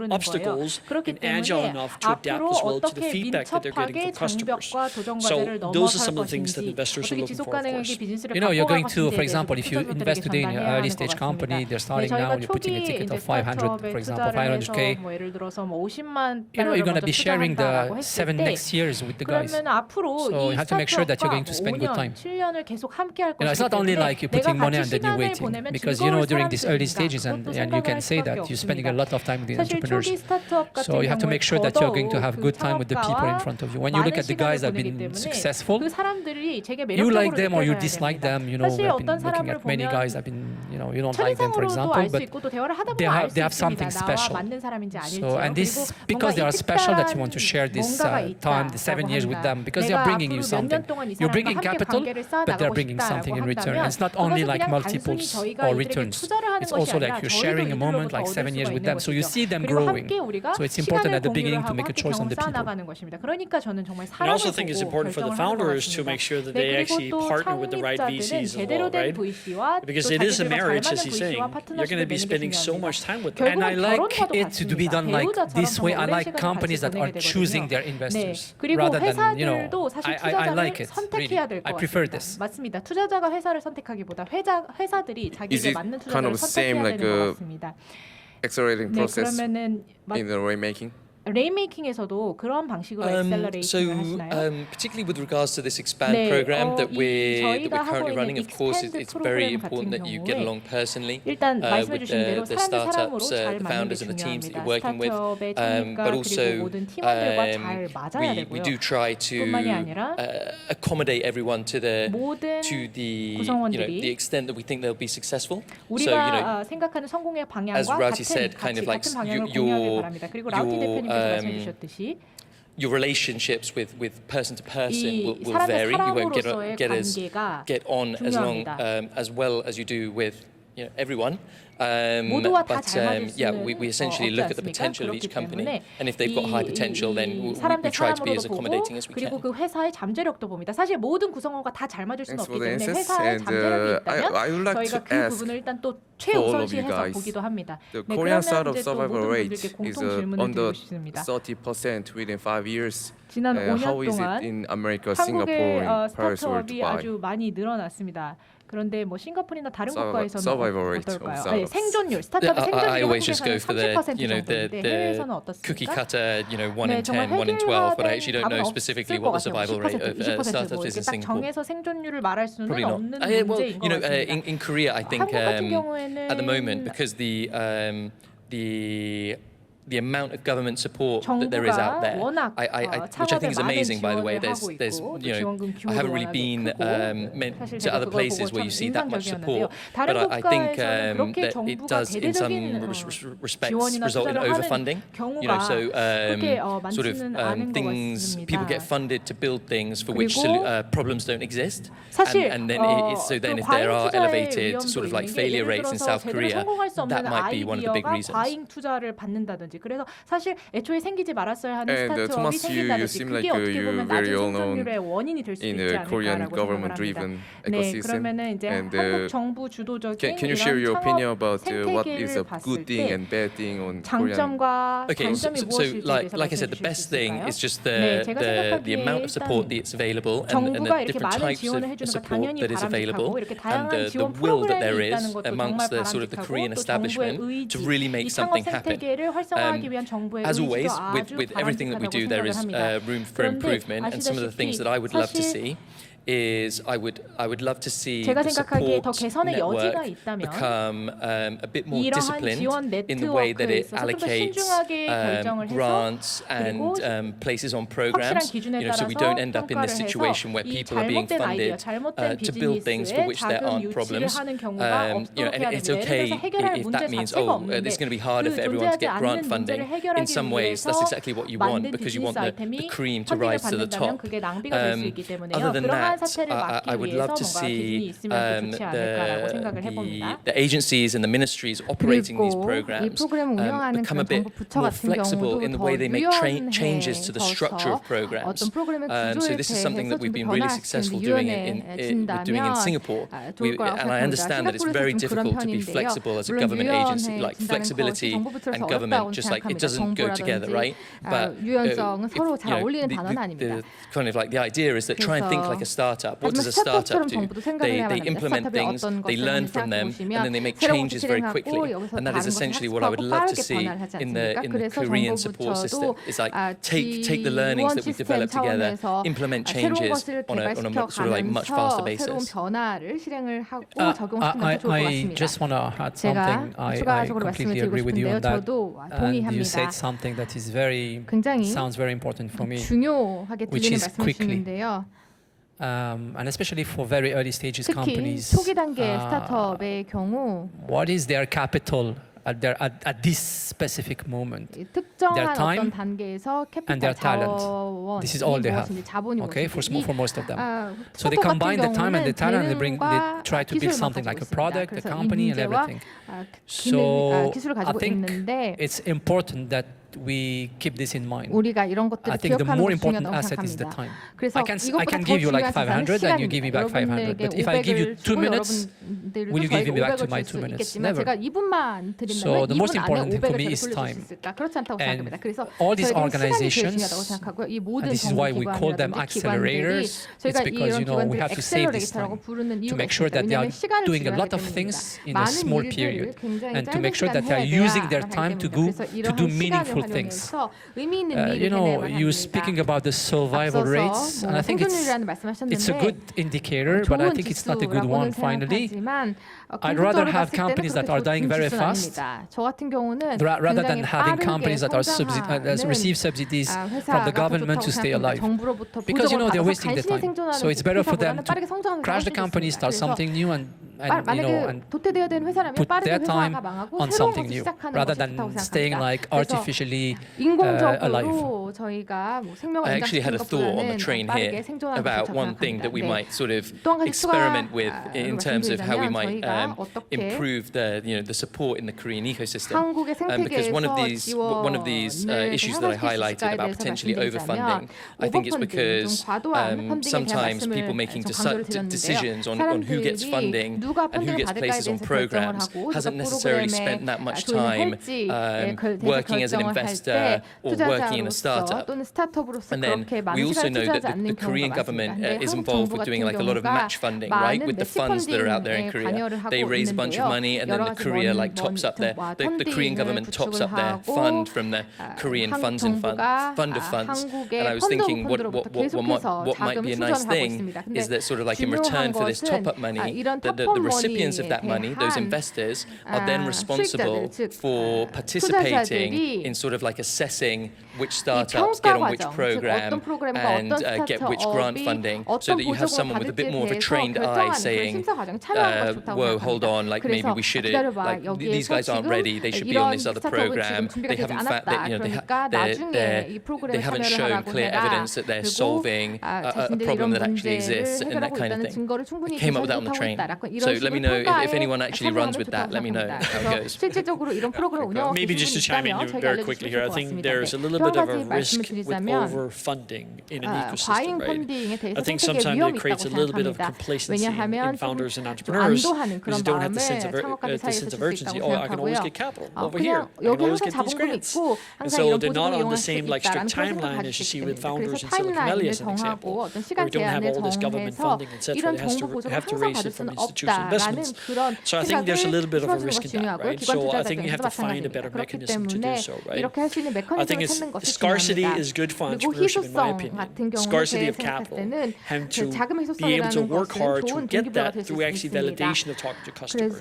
obstacles and agile enough to adapt as well to the feedback that they're getting from customers. So those those are some of the things that 것인지, investors are 어떻게 looking 지속 for, of 가능하게 course. 비즈니스를 You know, you're going 바꿔갈 to, for 것인지에 example, if you 대해서 invest today in an 판단해야 early 하는 stage 것 company, 같습니다. they're starting now, you're putting a ticket of 500, for example, 500K. 뭐 예를 들어서 뭐 50만 You know, you're going to be sharing 투자한다라고 the 했을 7 때 next years with the guys. 그러면 앞으로 So you 이 have to make sure that you're going to 스타트업과 spend good 5년, time. 7년을 계속 함께 할 You know, it's not only 때문에 like you 내가 putting money 같이 and then you 시간을 waiting, 보내면 because you know during these early stages 즐거울 and you can say that you're spending a lot of time with the 사실 entrepreneurs. 초기 스타트업 같은 So you have to make sure that you're going to have 그 good time with the people in front of you. When you look at the guys that have been successful, 그 사람들이 되게 you like 매력적으로 them or you 느껴져야 dislike 됩니다. them. You know, 사실 I've been 어떤 looking 사람을 at many 보면 guys that have been, you know, you don't like them, for 첫인상으로도 example, 알 수 but 있고 또 대화를 하다 they 보면 알 have 수 something 있습니다. 나와 special. 맞는 사람인지 아닐지요. So, and this, 그리고 because they are 뭔가 special, that you want to share this 뭔가가 time, the 7 years with them, because they are bringing you something. You're bringing capital, but they're bringing something in return. And it's not only like multiples or returns. It's also like you're sharing a moment, like 7 years with them. So you see them growing. So it's important at the beginning to make a choice on the people. 그러니까 저는 정말 And I also 사람을 think it's 보고 important for the 결정을 하는 것 founders to 같습니다. make sure that 네, they 그리고 actually 또 partner with the right 창립자들은 VCs as 제대로 well, 된 right? VC와 Because 또 it is a 자기들과 잘 marriage, as 맞는 he's saying. VC와 You're going to be 파트너십을 spending 맺는 게 so 중요합니다. much time with them. 결국은 And I like 결혼과도 it to be done like 배우자처럼 this way. I 정말 오랜 like 시간을 companies 같이 that are 보내게 choosing 되거든요. their 네, investors 그리고 rather than, you know, 회사들도 사실 I 투자자를 like it. 선택해야 될 Really. I 것 prefer 같습니다. this. 맞습니다. 투자자가 회사를 선택하기보다 회사들이 Is 자기에게 it 맞는 kind 투자자를 of same 선택해야 like 되는 것 a 같습니다. accelerating 네, process 그러면은 in the remaking? 레인메이킹에서도 그런 방식으로 액셀러레이팅을 하시나요? Particularly with regards to this expand 네, program that we're 저희가 하고 currently running, 있는 of course, expand it's very 프로그램 important that 같은 you get 경우에 along personally 일단 말씀해 with 주신 대로 the 사람들 사람으로 startups, 잘 the 맞는 게 founders and the teams that 중요합니다. you're working with. 스타트업의 But 창립과 also, 그리고 모든 팀원들과 잘 맞아야 we 되고요. do try to 뿐만이 아니라 accommodate everyone to the 모든 you know, 구성원들이 the extent that we think they'll be successful. So 우리가 you know, 생각하는 성공의 방향과 as Rauti 같은 said, kind of like 같은 방향을 your- 공유하길 바랍니다. 그리고 라우티 대표님께서 말씀해 주셨듯이 your relationships with person to person 이 will 사람과 vary. You won't 사람으로서의 get on as long 중요합니다. as well as you do with everyone. 모두와 다 But 잘 맞을 수는 yeah, we essentially 없지 look at the 않습니까? potential of each 그렇기 company, 때문에 and if they've got high potential, then we try to be as 사람들 accommodating as we 사람으로도 보고 그리고 can. 그 회사의 잠재력도 봅니다. 사실 모든 구성원과 다 잘 맞을 수는 Thanks 없기 for the 때문에 insights, 회사의 and, 잠재력이 있다면 I would like 저희가 to 그 ask 부분을 일단 또 all of you 최우선시해서 guys, 보기도 합니다. The 네, Korean 그러면 startup 이제 또 survival 모든 rate 분들께 is 공통 질문을 under 드리고 싶습니다. 30% within 5 years. 지난 How 5년 is it 동안 in America, Singapore, 한국의 and Paris or 스타트업이 Dubai? 아주 많이 늘어났습니다. 그런데 뭐 싱가포르나 다른 국가에서는 survival rate of 어떨까요? startups. 생존율, 스타트업의 I 생존율이 always just go 한국에서는 for the 30% 정도인데 해외에서는 cookie 어떻습니까? cutter, 1 네, in 10, 정말 1 in 12, but I actually don't know 답은 specifically 없을 what 것 the 같아요. survival rate 10%, of 20% startups 뭐 is in 이렇게 딱 Singapore. 정해서 생존율을 말할 수는 Probably not. 없는 Well, 문제인 것 같습니다. in Korea, I think 한국 같은 경우에는 at the moment, because the amount of government support that there is out there, 워낙 which I think is amazing, by the way. There's I haven't really been to other places where you see that much support, but I think that it does, in some respects, result in overfunding. So sort of things, people get funded to build things for which problems don't exist, and then so then if there are elevated sort of like failure rates in South Korea, that might be one of the big reasons. 과잉 투자를 받는다든지 그래서 사실 애초에 생기지 말았어야 하는 스타트업이 Thomas, you 생긴다든지 seem 그게 like 어떻게 you're 보면 very 낮은 well known 생존율의 원인이 될 수 in 있지 the Korean 않을까라고 생각을 합니다. government-driven 네, ecosystem. 그러면은 이제 And 한국 정부 주도적인 can you share your 이런 opinion 창업 about what is a 생태계를 봤을 good thing 때 and bad thing on Korean? 장점과 Okay, so 단점이 무엇일지에 대해서 like I said, 말씀해 the best 주실 수 thing 있을까요? is just 네, 제가 the amount of 생각하기에 support 일단 that's available and 정부가 the 이렇게 different 많은 types 지원을 of 해주는 거 support 당연히 that is available, 바람직하고 이렇게 and 다양한 the 지원 will that 프로그램이 there is 있다는 것도 정말 amongst the sort of the 바람직하고 Korean 또 정부의 establishment 의지, to really 이 make 창업 something happen. 생태계를 활성화하기 위한 정부의 As 의지도 always, 아주 with everything that we 바람직하다고 do, there 생각을 is 합니다. room for 그런데 improvement, and some of the things that I would love to 사실 see is I would love to see 제가 the 생각하기에 더 support 개선의 여지가 network 있다면 become a bit more 이러한 disciplined 지원 in the way that 네트워크에 it 있어서 좀 더 allocates 신중하게 결정을 해서 grants and 그리고 places on 확실한 programs. 기준에 So we 따라서 don't end up in 평가를 this 해서 situation where 이 people are being 잘못된 아이디어, funded 잘못된 to build things for 비즈니스에 which there 자금 aren't 유치를 problems. 하는 경우가 And 없도록 해야 it's 됩니다. okay 예를 들어서 해결할 if 문제 that means 자체가 it's 없는데 going to be harder for 그 everyone to 존재하지 get grant 않는 funding. 문제를 해결하기 In some ways, that's 위해서 exactly what you want 만든 because you want 비즈니스 the 아이템이 cream to 펀딩을 rise to the 받는다면 top. 그게 낭비가 될 수 있기 때문에요. Other than that, 이러한 that 사태를 I 막기 would 위해서 love to 뭔가 기준이 see 있으면 좋지 않을까라고 생각을 해봅니다. the agencies and the ministries operating these 그리고 이 programs 프로그램을 운영하는 become a 그런 bit 정부 부처 more 같은 flexible 경우도 in the 더 way they make changes to the structure 유연해져서 of programs. 어떤 프로그램의 So 구조에 this is something 대해서 that 좀 we've been really successful doing in Singapore. 좋을 거라고 And I understand that it's very difficult to be flexible as a government agency, like flexibility and government, just like it doesn't go together, right? But 유연성은 서로 잘 어울리는 단어는 아닙니다. kind of like the idea is that try and think like a startup. What does a startup do? They implement things, they learn from them, and then they make changes very quickly. And that is essentially what I would love to see in the Korean support system. It's like take the learnings that we developed together, implement changes on a sort of like much faster basis. 새로운 변화를 실행을 하고 적용시키는 게 좋을 것 I 같습니다. just want to add 제가 something. I 추가적으로 말씀을 completely 드리고 agree with you 싶은데요. on that. 저도 And you 동의합니다. said something that is very 굉장히 sounds very important for me. 중요하게 which 들리는 is 말씀을 주시는데요. And especially for very early stages 특히 companies, 초기 단계 스타트업의 경우 what is their capital at this specific moment? 특정한 time 어떤 단계에서 and their 캐피탈 talent. 자원이 This is all they have. 무엇인지 자본이 Okay, 무엇인지 for most of them. So they 스타트업 combine 같은 the time and the talent, and they 재능과 try to build 기술만 something 가지고 like a 있습니다. product, a 그래서 company, and 인재와 everything. 기술을 So I 가지고 think 있는데 it's important that we keep this in mind. 우리가 이런 것들을 I think the 기억하는 more 것이 important 중요하다고 asset is the 생각합니다. time. 그래서 I 이것보다 can 더 give you like 중요한 자산은 500 and you give me back 500. 시간입니다. But if I give you 2 minutes, 여러분들도 will you give me back to 저에게 my 500을 2 줄 수 minutes? 있겠지만 Never. 제가 2분만 드린다면 So the most 2분 안에 important thing for 500을 me 저에게 is 돌려줄 수 time. 있을까? 그렇지 않다고 And 생각합니다. 그래서 all these 저에게는 시간이 제일 organizations, 중요하다고 생각하고요. 이 모든 and this is why we call them 정부 기관들이 accelerators. 저희가 It's because 이런 we 기관들 have to save this 액셀러레이터라고 time 부르는 to 이유가 make sure 있습니다. that they are 왜냐하면 시간을 doing a lot of 줄여야 things 됩니다. in a small 많은 period, 일들을 굉장히 and to 짧은 make sure that they 시간에 are 해야 using their 하기 time to 때문입니다. go 그래서 to do 이러한 meaningful 시간을 things. 활용해서 의미 있는 일을 You 해내야만 speaking 합니다. about the survival rates, and I think 생존율이라는 it's a good 말씀하셨는데 indicator, but I 좋은 think it's not a good one. 지수라고는 Finally, 생각하지만 I'd rather 궁극적으로 have 봤을 때는 companies that are 그렇게 dying 좋은 very 지수는 fast 아닙니다. 저 같은 경우는 rather than 굉장히 having 빠르게 companies that are 성장하는 receive subsidies from 회사가 the 더 government 좋다고 to stay 생각합니다. alive. 정부로부터 Because 보조금을 they're 받아서 wasting their 간신히 time. 생존하는 So it's better for them 회사보다는 빠르게 to 성장하는 crash the company, start something new, and 만약에 도태되어야 되는 회사라면 put 빠르게 their time 회사가 망하고 on 새로운 something 것을 new, 시작하는 rather 것이 than 좋다고 staying 생각합니다. like 그래서 artificially alive. 인공적으로 저희가 뭐 생명을 I actually had a thought on the 연장시키는 train 것보다는 here 생존하는 about 것을 one thing that we 생각합니다. might sort of 또 한 가지 experiment with 추가로 in terms of how we might 말씀드리자면 저희가 어떻게 improve the support in the Korean ecosystem. 한국의 Because one of these 생태계에서 issues that I highlighted about potentially overfunding, I think it's because sometimes people making decisions on who gets funding and who gets places on programs hasn't necessarily spent that much time working as an investor or working in a startup. And then we also know that the Korean government is involved with doing like a lot of match funding, right? With the funds that are out there in Korea. They raise a bunch of money and then the Korea like tops up the Korean government tops up their fund from the Korean fund of funds. And I was thinking what might be a nice thing is that sort of like in return for this top up money, the recipients of that money, those investors, are then responsible for participating in sort of like assessing which startups get on which program and get which grant funding, so that you have someone with a bit more of a trained eye saying, whoa, hold on, like maybe we should have, like these guys aren't ready, they should be on this other program, they haven't shown clear evidence that they're solving a problem that actually exists and that kind of thing. I came up with that on the train. So let me know if anyone actually runs with that, let me know how it goes. Maybe just to chime in very quickly here, I think there's a little bit of a risk with overfunding in an ecosystem, right? I think sometimes it creates a little bit of complacency in founders and entrepreneurs because you don't have the sense of urgency. Oh, I can always get capital over here. I can always get these grants. And so they're not on the same like strict timeline as you see with founders in Silicon Valley as an example, where you don't have all this government funding, etc. They have to raise it from institutional investments. So I think there's a little bit of a risk in that, right? So I think you have to find a better mechanism to do so, right? I think scarcity is good for entrepreneurship, in my opinion. Scarcity of capital, and to be able to work hard to get that through actually validation of talking to customers.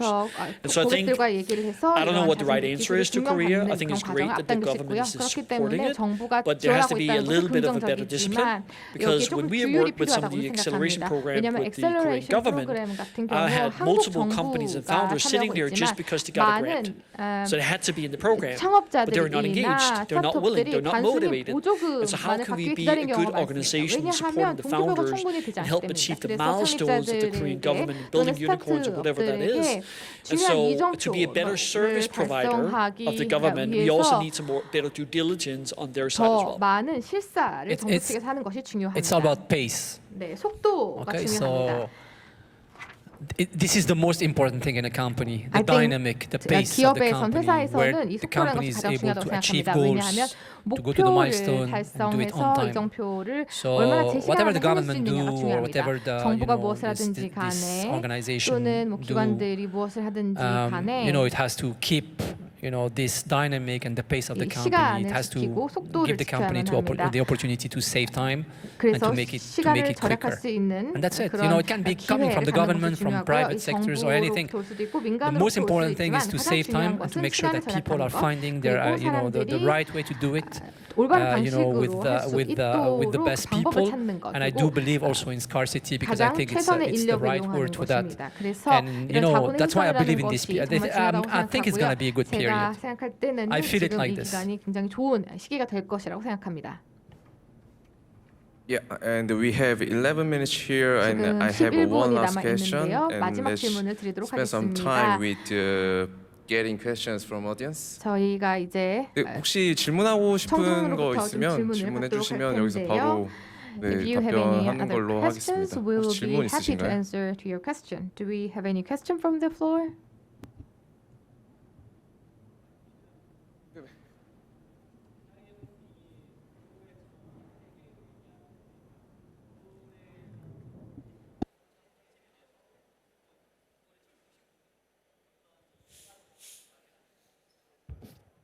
And so I think, I don't know what the right answer is to Korea. I think it's great that the government is supporting it, but there has to be a little bit of a better discipline, because when we have worked with some of the acceleration programs with the Korean government, I had multiple companies and founders sitting there just because they got a grant. So they had to be in the program, but they're not engaged, they're not willing, they're not motivated. And so how can we be a good organization supporting the founders and help achieve the milestones of the Korean government and building unicorns or whatever that is? And so to be a better service provider of the government, we also need some more better due diligence on their side as well. 많은 실사를 정부 측에서 하는 것이 중요합니다. It's all about pace. 네, 속도가 Okay, 중요합니다. so this is the most important thing in a company, the dynamic, the pace of the 기업에선 company, where 회사에서는 이 the 속도라는 company 것이 is 가장 able 중요하다고 to achieve 생각합니다. 왜냐하면 goals, to go to the milestone, 목표를 and do it on 달성해서 time. 이정표를 So 얼마나 제 whatever 시간에 the 해낼 수 government do 있느냐가 or 중요합니다. whatever the 정부가 무엇을 this 하든지 간에 organization 또는 뭐 do, 기관들이 무엇을 하든지 간에 it has to keep this dynamic and the pace of the 이 company. It 시간을 has to 지키고 속도를 give the company 지켜야만 합니다. the opportunity to save time and to 그래서 make it 시간을 절약할 quicker. 수 있는 And that's it. 그런 It can be coming from the 기회를 government, 갖는 것이 from 중요하고요. private 이 sectors or anything. 정부로부터 올 수도 있고 The 민간으로부터 most 올 수도 important thing 있지만 is to 가장 save time 중요한 and to 것은 make sure 시간을 that people 절약하는 are 것 finding their, 그리고 the 사람들이 right way to do it. 올바른 With 방식으로 할 수 the 있도록 best 방법을 people, 찾는 것 and I do 그리고 believe also in scarcity because I 가장 think it's 최선의 the 인력을 right 이용하는 word for that. 것입니다. 그래서 And 이런 자본의 that's why I believe in 희생이라는 this. 것이 정말 중요하다고 I think it's going to 생각하고요. be a good 제가 period. 생각할 때는 I feel it 지금 like 이 this. 기간이 굉장히 좋은 시기가 될 것이라고 생각합니다. Yeah, and we have 11 minutes here, and 지금 I have one 11분이 last 남아 question, 있는데요. and 마지막 let's 질문을 드리도록 spend some 하겠습니다. time with getting questions from audience. 저희가 이제 혹시 질문하고 싶은 거 청중으로부터 좀 있으면 질문을 질문해 받도록 주시면 할 여기서 텐데요. 바로 If you have any 답변하는 other 걸로 questions, 하겠습니다. we will 혹시 질문 be happy to 있으신가요? answer to your question. Do we have any question from the floor?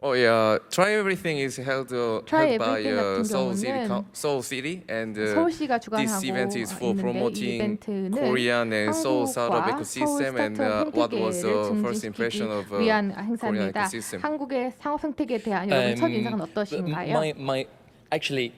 Oh yeah, Try Everything is held Try by Everything 같은 Seoul City, and 서울시가 this event is for 주관하고 있는데 이 promoting 이벤트는 Korean and Seoul startup 한국과 서울 ecosystem, and 스타트업 what was the 생태계를 first impression 증진시키기 of 위한 Korean 행사입니다. ecosystem? 한국의 상업 생태계에 대한 여러분의 첫 인상은 어떠신가요? Actually,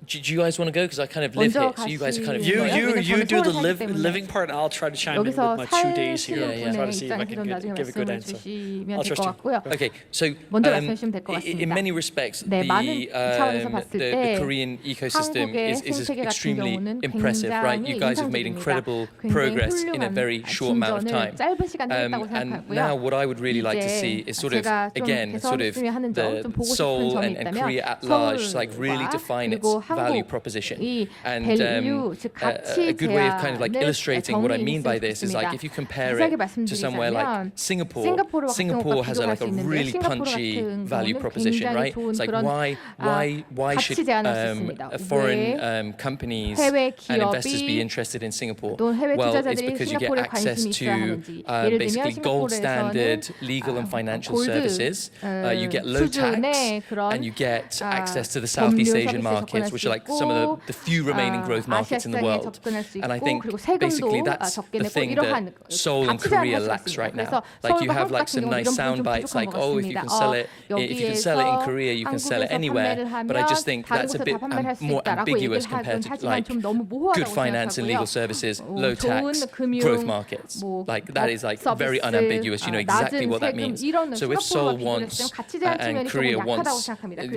do you guys want to go? Because I kind of live here, so you guys are kind of. You do the living part, and I'll try to chime in with 여기서 my 2 days here. 살시는 Try to 분의 see if I 입장에서 can 좀 나중에 give a good 말씀을 answer. 주시면 I'll 될 것 trust you. 같고요. Okay, so 먼저 말씀해주시면 될 것 in 같습니다. many respects, 네, 많은 차원에서 봤을 the 때 Korean ecosystem 한국의 is 생태계 같은 extremely 경우는 impressive, right? 굉장히 You guys have made 인상적입니다. incredible 굉장히 progress in a 훌륭한 very short amount of 진전을 time. 짧은 시간에 했다고 And 생각하고요. now, what I would really like to see is sort of 제가 좀 again, sort of 개선했으면 하는 점, 좀 the 보고 싶은 Seoul 점이 and 있다면 Korea at large, like really 서울과 define its 그리고 value 한국 proposition. 이 And 밸류, 즉 가치 a good way of kind of like 제안을 illustrating what I mean by 정리했으면 this is like 좋겠습니다. if you compare 자세하게 it to somewhere like 말씀드리자면 Singapore has a, like a really punchy value proposition, right? It's like why should foreign companies and investors be interested in Singapore? Well, it's because you get access to basically gold standard legal and financial services. You get low tax, and you get access to the Southeast Asian markets, which are like some of the few remaining growth markets in the world. And I think basically that's the thing that Seoul and Korea lacks right now. Like you have like some nice sound bites, like oh, if you can sell it in Korea, you can sell it anywhere. But I just think that's a bit more ambiguous compared to like good finance and legal services, low tax, growth markets. Like that is like very unambiguous. You know exactly what that means. So if Seoul wants and Korea wants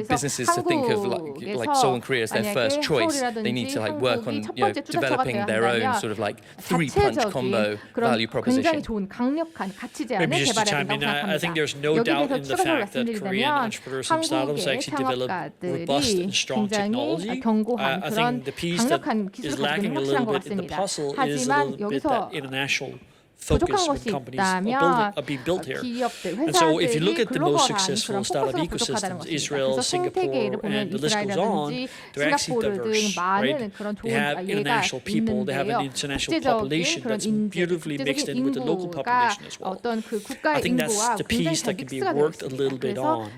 businesses to think of like Seoul and Korea as their first choice, they need to like work on developing their own sort of like three-punch combo value proposition. Maybe just to chime in, I think there's no doubt in the fact that Korean entrepreneurs and startups actually develop robust and strong technology. I think the piece that is lacking a little bit in the puzzle is a little bit that international focus when companies are being built here. And so if you look at the most successful startup ecosystems, Israel, Singapore, and the list goes on, they're actually diverse, right? They have international people, they have an international population that's beautifully mixed in with the local population as well. I think that's the piece that can be worked a little bit on.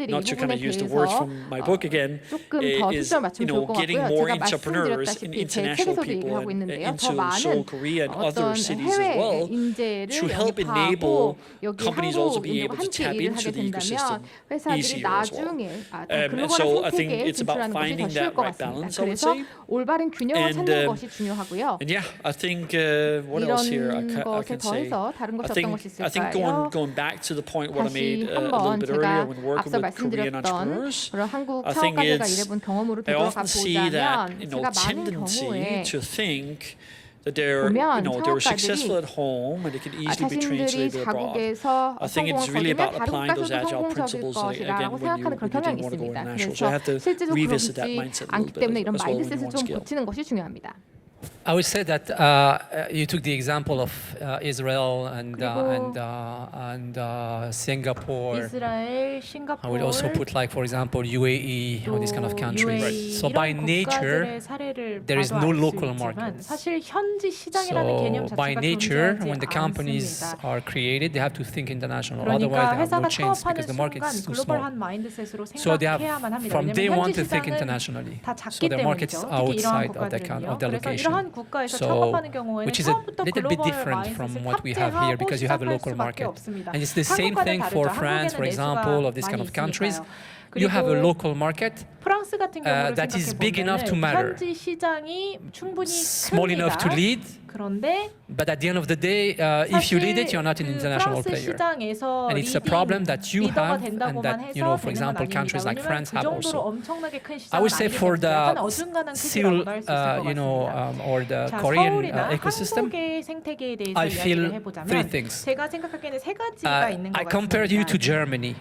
Not to kind of use the words from my book again, is getting more entrepreneurs and international people into Seoul, Korea, and other cities as well. to help enable companies also be able to tap into the ecosystem easier as well. And so I think it's about finding that right balance, I would say. 올바른 균형을 찾는 것이 중요하고요. And yeah, I think what else here I can say. I think going back to the point what I made a little bit earlier when working with Korean entrepreneurs, I think I often see that tendency to think that they're successful at home and it can easily be translated abroad. I think it's really about applying those agile principles again when you do want to go international. So I have to revisit that mindset a little bit as well when you want to scale. I would say that you took the example of Israel and Singapore. 이스라엘, I would also put, like, for example, UAE or these kind of countries. So by nature, there is no local market. 사실 현지 시장이라는 개념 So by 자체가 nature, 존재하지 when the companies 않습니다. are created, they have to think international. 그러니까 Otherwise, they have no 회사가 chance 창업하는 because the market 순간 is too small. 글로벌한 마인드셋으로 So they have, 생각해야만 합니다. from day 왜냐면 one, 현지 to think 시장은 internationally. 다 So 작기 the market is 때문이죠. 특히 이러한 outside of their 국가들은요. location. 그래서 이러한 국가에서 So, 창업하는 경우에는 which is a 처음부터 little bit 글로벌 different from 마인드셋을 what we have here 탑재하고 because you have a 시작할 local 수밖에 market. 없습니다. And it's the same thing 한국과는 for 다르죠. France, for 한국에는 example, 내수가 of these kind of 많이 countries. 있으니까요. You have a 그리고 local market 프랑스 같은 경우를 that is big enough to 생각해 matter. 보면 현지 시장이 충분히 Small enough to 큽니다. lead, 그런데 but at the end of the day, if you lead it, you're not an international 프랑스 player. 시장에서 And it's a problem that you 리더가 have, and 된다고만 that, you know, for 해서 example, 되는 건 countries like 아닙니다. France 왜냐면 have 그 정도로 also. 엄청나게 큰 시장은 I would say 아니기 for 때문에 the 약간 어중간한 civil, 크기라고 할 수 있을 것 you know, 같습니다. or the 자, Korean 서울이나 ecosystem, 한국의 생태계에 대해서 I feel 이야기를 해보자면 three things. 제가 생각하기에는 세 가지가 있는 것 I compared you to 같습니다. Germany.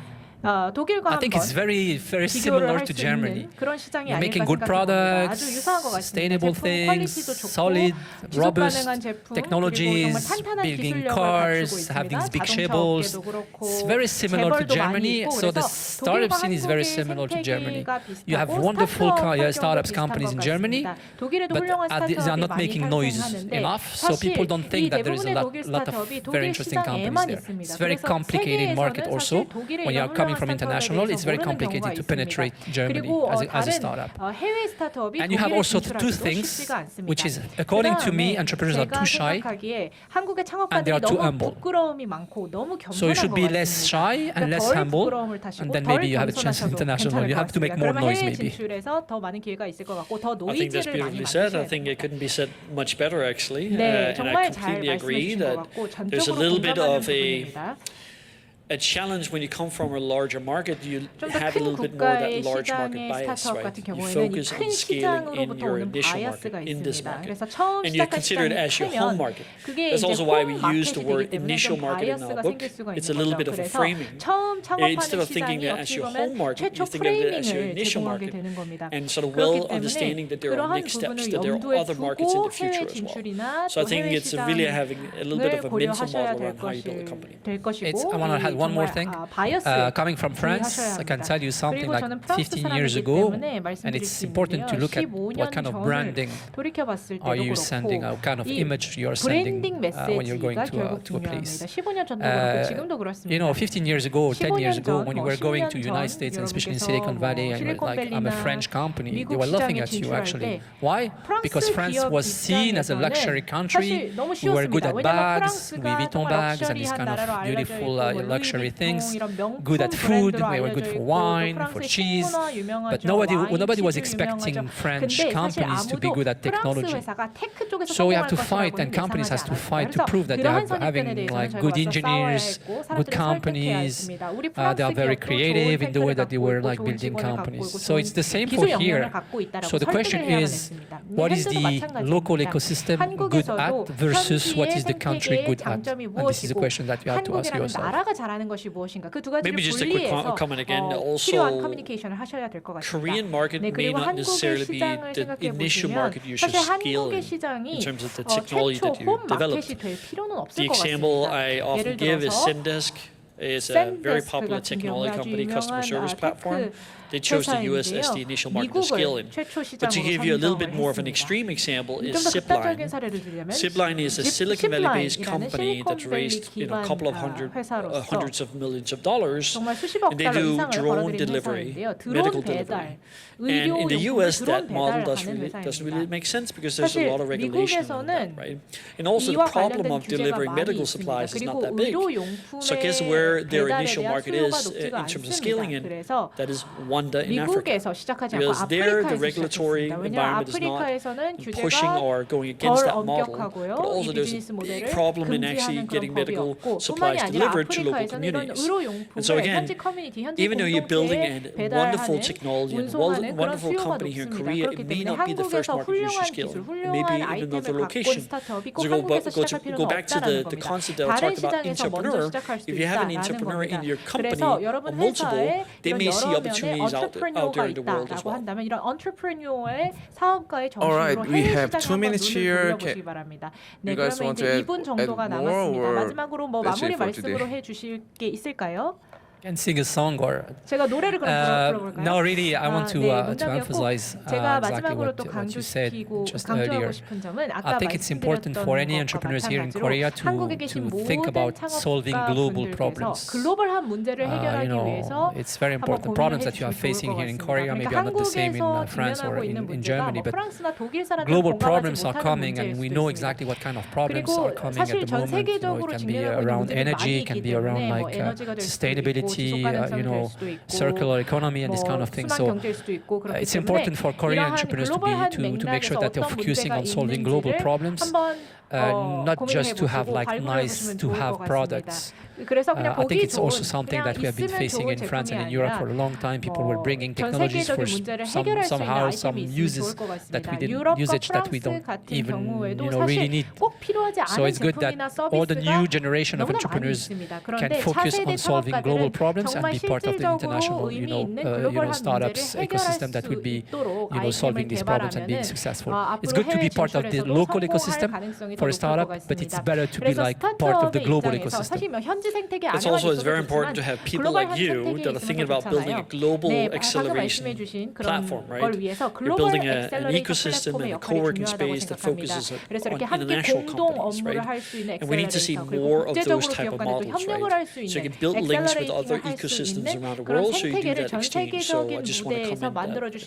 독일과 I think 한번 it's very 비교를 similar 할 to 수 Germany. 있는 그런 시장이 You're 아닐까 making good 생각합니다. 아주 products, 유사한 것 같습니다. sustainable 제품 things, 퀄리티도 좋고 solid, 지속 robust 가능한 제품 technologies, 그리고 정말 탄탄한 building 기술력을 cars, 갖추고 have these 있습니다. big 자동차 shables. 업계도 그렇고 It's very similar to 재벌도 많이 Germany. 있고 So the 그래서 startup 독일과 scene is very 한국의 similar to Germany. 생태계가 You have 비슷하고 wonderful 스타트업 startups 환경도 companies in 비슷한 것 Germany, 같습니다. 독일에도 but 훌륭한 they are 스타트업이 not 많이 making noise 탄생하는데 enough, so 사실 people don't 이 think that there's a 대부분의 독일 lot of 스타트업이 very 독일 interesting companies 시장에만 there. 있습니다. It's very 그래서 complicated market 세계에서는 also. 사실 독일의 When you are 이런 coming 훌륭한 from international, it's very 스타트업에 complicated 대해서 to 모르는 penetrate 경우가 Germany 그리고 as a 다른 startup. 해외 스타트업이 And you have 독일에 also two 진출하기도 things, 쉽지가 않습니다. which is, according to me, 그다음에 entrepreneurs are too 제가 shy, 생각하기에 한국의 and they 창업가들이 are too 너무 humble. 부끄러움이 많고 너무 So you 겸손한 should 것 be less 같습니다. shy and 그러니까 less 덜 humble, 부끄러움을 타시고 and then 덜 maybe you have a chance 겸손하셔도 international. 괜찮을 You 것 have to make 같습니다. more 그러면 noise, 해외 maybe. 진출에서 더 많은 기회가 있을 것 같고 더 I think that's 노이즈를 많이 beautifully said. I 만드셔야 think it 됩니다. couldn't be said much better, actually. 네, And I 정말 잘 completely 말씀해 agree 주신 것 that 같고 there's a 전적으로 little bit 공감하는 of a 부분입니다. challenge when you come from a larger market. You 좀 더 have a 큰 little bit more of 국가의 that large market 시장의 bias, 스타트업 right? 같은 You 경우에는 이 focus on 큰 scaling in 시장으로부터 your 오는 initial 바이어스가 market, in this 있습니다. market. 그래서 처음 And you 시작한 consider it 시장이 as your home 크면 market. 그게 That's 이제 also why we 홈 use the 마켓이 word 되기 때문에 initial 좀 market in 바이어스가 our book. 생길 수가 It's 있는 a little 거죠. bit of a 그래서 framing. 처음 Instead 창업하는 of thinking 시장이 that as 어떻게 your 보면 home market, 최초 you think of it as your 프레이밍을 initial 제공하게 market. 되는 겁니다. And sort of 그렇기 well 때문에 understanding that there are 그러한 next steps, 부분을 that there are 염두에 other markets in 두고 the 해외 future as well. 진출이나 So I 또 think 해외 it's really having a little bit 시장을 of a mental 고려하셔야 model 될 around how you build a company. 것이고 I want to add one more 정말 thing. 바이어스 Coming from France, I can tell you something 그리고 like 저는 프랑스 15 years 사람이기 ago, 때문에 and 말씀드릴 it's 수 important to 있는데요. look at what 15년 kind of 전을 branding 돌이켜봤을 are 때도 you sending, what kind of 이 image you are sending 브랜딩 when you're going 메시지가 결국 to a place. 중요합니다. 15년 전도 그렇고 지금도 그렇습니다. You know, 15 years ago, 10 years 15년 ago, 전, when you were going to 10년 United 전 States and especially in 여러분께서 Silicon Valley, and you were like, I'm a 실리콘밸리나 French company, they 미국 were laughing 시장에 at you 진출할 actually. 때 Why? Because France 기업 was seen as a luxury country. 사실 너무 We were good 쉬웠습니다. at 왜냐면 bags, 프랑스가 Louis Vuitton 정말 bags, and these 럭셔리한 kind of 나라로 알려져 beautiful 있고 뭐 luxury 루이비통 things. 이런 명품 Good at food, 브랜드로 we were good 알려져 for 있고 또 wine, for 프랑스의 cheese. 콩문화 유명하죠. But nobody was 와인, 치즈 expecting 유명하죠. French 근데 사실 companies to be 아무도 good at 프랑스 technology. 회사가 테크 쪽에서 So we have 성공할 to fight, 것이라고는 and companies has 예상하지 to fight to 않았습니다. prove that they 그래서 are 그러한 having 선입견에 like 대해서는 good 저희가 engineers, 싸워야 했고 good 사람들을 설득해야 companies. 했습니다. 우리 They are very 프랑스 기업도 creative 좋은 in the way that they were 있고 like 좋은 building 직원을 갖고 companies. 있고 So it's the 좋은 same for 기술 here. 역량을 갖고 있다라고 So the question 설득을 해야만 is, 했습니다. what is the හන්도도 local 마찬가지입니다. ecosystem good at 한국에서도 versus what 현지의 is the country 생태계의 good at? 장점이 And this is the 무엇이고 question that you have to ask 한국이라는 yourself. 나라가 잘하는 것이 무엇인가 그 두 가지를 Maybe just a quick 분리해서 comment again. 필요한 Also, 커뮤니케이션을 하셔야 될 것 같습니다. Korean market 네, may 그리고 not 한국의 necessarily be 시장을 the 생각해 initial 보시면 market you should 사실 scale 한국의 in 시장이 terms of the technology 최초 that you 홈 developed. 마켓이 될 필요는 없을 The 것 example 같습니다. I often 예를 give is 들어서 Zendesk. is a very 샌데스크 popular 같은 경우에 technology 아주 company, customer service 유명한 platform. 테크 They chose the US as the 회사인데요. initial market to scale 미국을 in. 최초 But to give you a little 시장으로 bit more of an 선정을 extreme 했습니다. example 좀 is 더 극단적인 Zipline. 사례를 들자면 Zipline is a Silicon Valley-based Zipline company that raised 기반 a couple of 회사로서 hundreds of millions of dollars, 정말 수십억 and they 달러 do 이상을 drone 벌어들인 delivery, 회사인데요. medical 드론 delivery. 배달, And in the 의료용품을 US, 드론 that model 배달하는 doesn't really 회사입니다. make sense because there's a 사실 lot of regulation on that, 미국에서는 right? And also the 이와 problem 관련된 of 규제가 delivering 많이 medical 있습니다. supplies is 그리고 not that big. So I guess where 의료용품의 their 배달에 initial 대한 market 수요가 is 높지가 in terms of scaling 않습니다. in, 그래서 that is Wanda in Africa. 미국에서 시작하지 않고 Because there the 아프리카에서 regulatory 시작했습니다. 왜냐하면 environment is not 아프리카에서는 pushing 규제가 or going against 덜 that model, 엄격하고요. but 이 also there's 비즈니스 a big 모델을 problem in actually 금지하는 getting 그런 법이 medical 없고 뿐만이 supplies 아니라 delivered to local 아프리카에서는 이런 communities. And so 의료용품을 again, 현지 커뮤니티, 현지 even though you're building 공동체에 a wonderful 배달하는 technology and 운송하는 그런 wonderful 수요가 company here in 높습니다. Korea, 그렇기 it may 때문에 not be the first 한국에서 market you should 훌륭한 scale 기술, in. It may 훌륭한 be in 아이템을 another 갖고 온 location. 스타트업이 꼭 So 한국에서 시작할 필요가 go back to 없다라는 the 겁니다. concept that I 다른 talked about 시장에서 먼저 entrepreneur. 시작할 수도 If you have an 있다라는 entrepreneur in 겁니다. your company 그래서 여러분 or multiple, 회사에 they 이런 may see 여러 명의 opportunities out entrepreneur가 there in the world as 있다라고 well. 한다면 이런 entrepreneur의 사업가의 Alright, 정신으로 we 해외 have 시장에 2 한번 minutes 눈을 here. 돌려보시기 바랍니다. 네, You guys 그러면 want 이제 to 2분 add 정도가 more 남았습니다. or 마지막으로 뭐 that's 마무리 it for today? 말씀으로 해주실 게 있을까요? Can sing a song or 제가 노래를 그럼 불러볼까요? no, really, I want to 문장이었고, emphasize 제가 exactly 마지막으로 또 what you said 강조시키고 just 강조하고 earlier. 싶은 점은 I 아까 think it's important for any entrepreneurs here in Korea to 한국에 계신 think 모든 about solving global 창업가분들께서 problems. 글로벌한 문제를 해결하기 위해서 It's very important. The problems that you are facing here in Korea maybe are not the same in France or in Germany, but global problems are coming, and we know exactly what kind of problems are coming at the moment. It can be around energy, it can be around like sustainability, circular economy and this kind of thing. So it's important for Korean entrepreneurs to make sure that they're focusing on solving global problems, not just to have like nice to have products. I think it's also something that we have been facing in France and in Europe for a long time. People were bringing technologies for somehow some uses that we didn't usage that we don't even really need. So it's good that all the new generation of entrepreneurs can focus on solving global problems and be part of the international startups ecosystem that would be solving these problems and being successful. It's good to be part of the local ecosystem for a startup, but it's better to be like part of the global ecosystem. It's also very important to have people like you that are thinking about building a global acceleration platform, right? You're building an ecosystem and a co-working space that focuses on international companies, right? And we need to see more of those type of models, right? So you can build links with other ecosystems around the world, so you do that exchange. So I just want to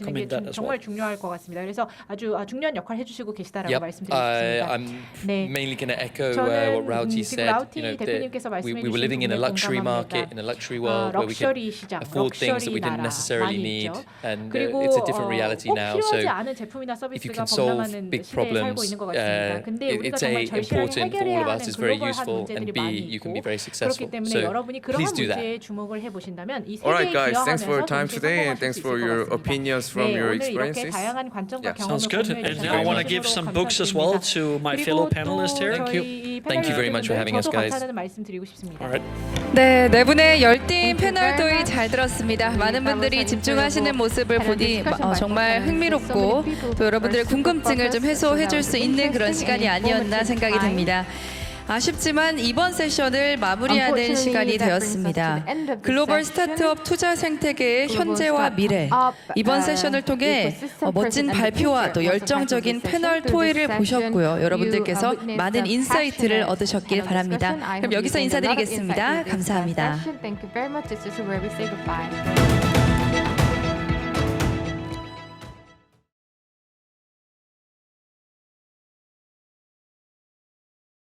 commend that as well. 정말 중요할 것 같습니다. 그래서 아주 중요한 역할 해주시고 계시다라고 말씀드리겠습니다. I'm mainly going to echo what Rauti said. We were living in a luxury market, in a luxury world where we could afford things that we didn't necessarily need, and it's a different reality now. So if you can solve big problems, it's A, important for all of us, it's very useful, and B, you can be very successful. So please do that. Alright guys, thanks for your time today and thanks for your opinions from your experiences. Sounds good. And I want to give some books as well to my fellow panelists here. Thank you. Thank you very much for having us, guys. Alright. 네, 네 분의 열띤 패널 토의 잘 들었습니다. 많은 분들이 집중하시는 모습을 보니 정말 흥미롭고 또 여러분들의 궁금증을 좀 해소해 줄 수 있는 그런 시간이 아니었나 생각이 듭니다. 아쉽지만 이번 세션을 마무리하는 시간이 되었습니다. 글로벌 스타트업 투자 생태계의 현재와 미래. 이번 세션을 통해 멋진 발표와 또 열정적인 패널 토의를 보셨고요. 여러분들께서 많은 인사이트를 얻으셨길 바랍니다. 그럼 여기서 인사드리겠습니다. 감사합니다.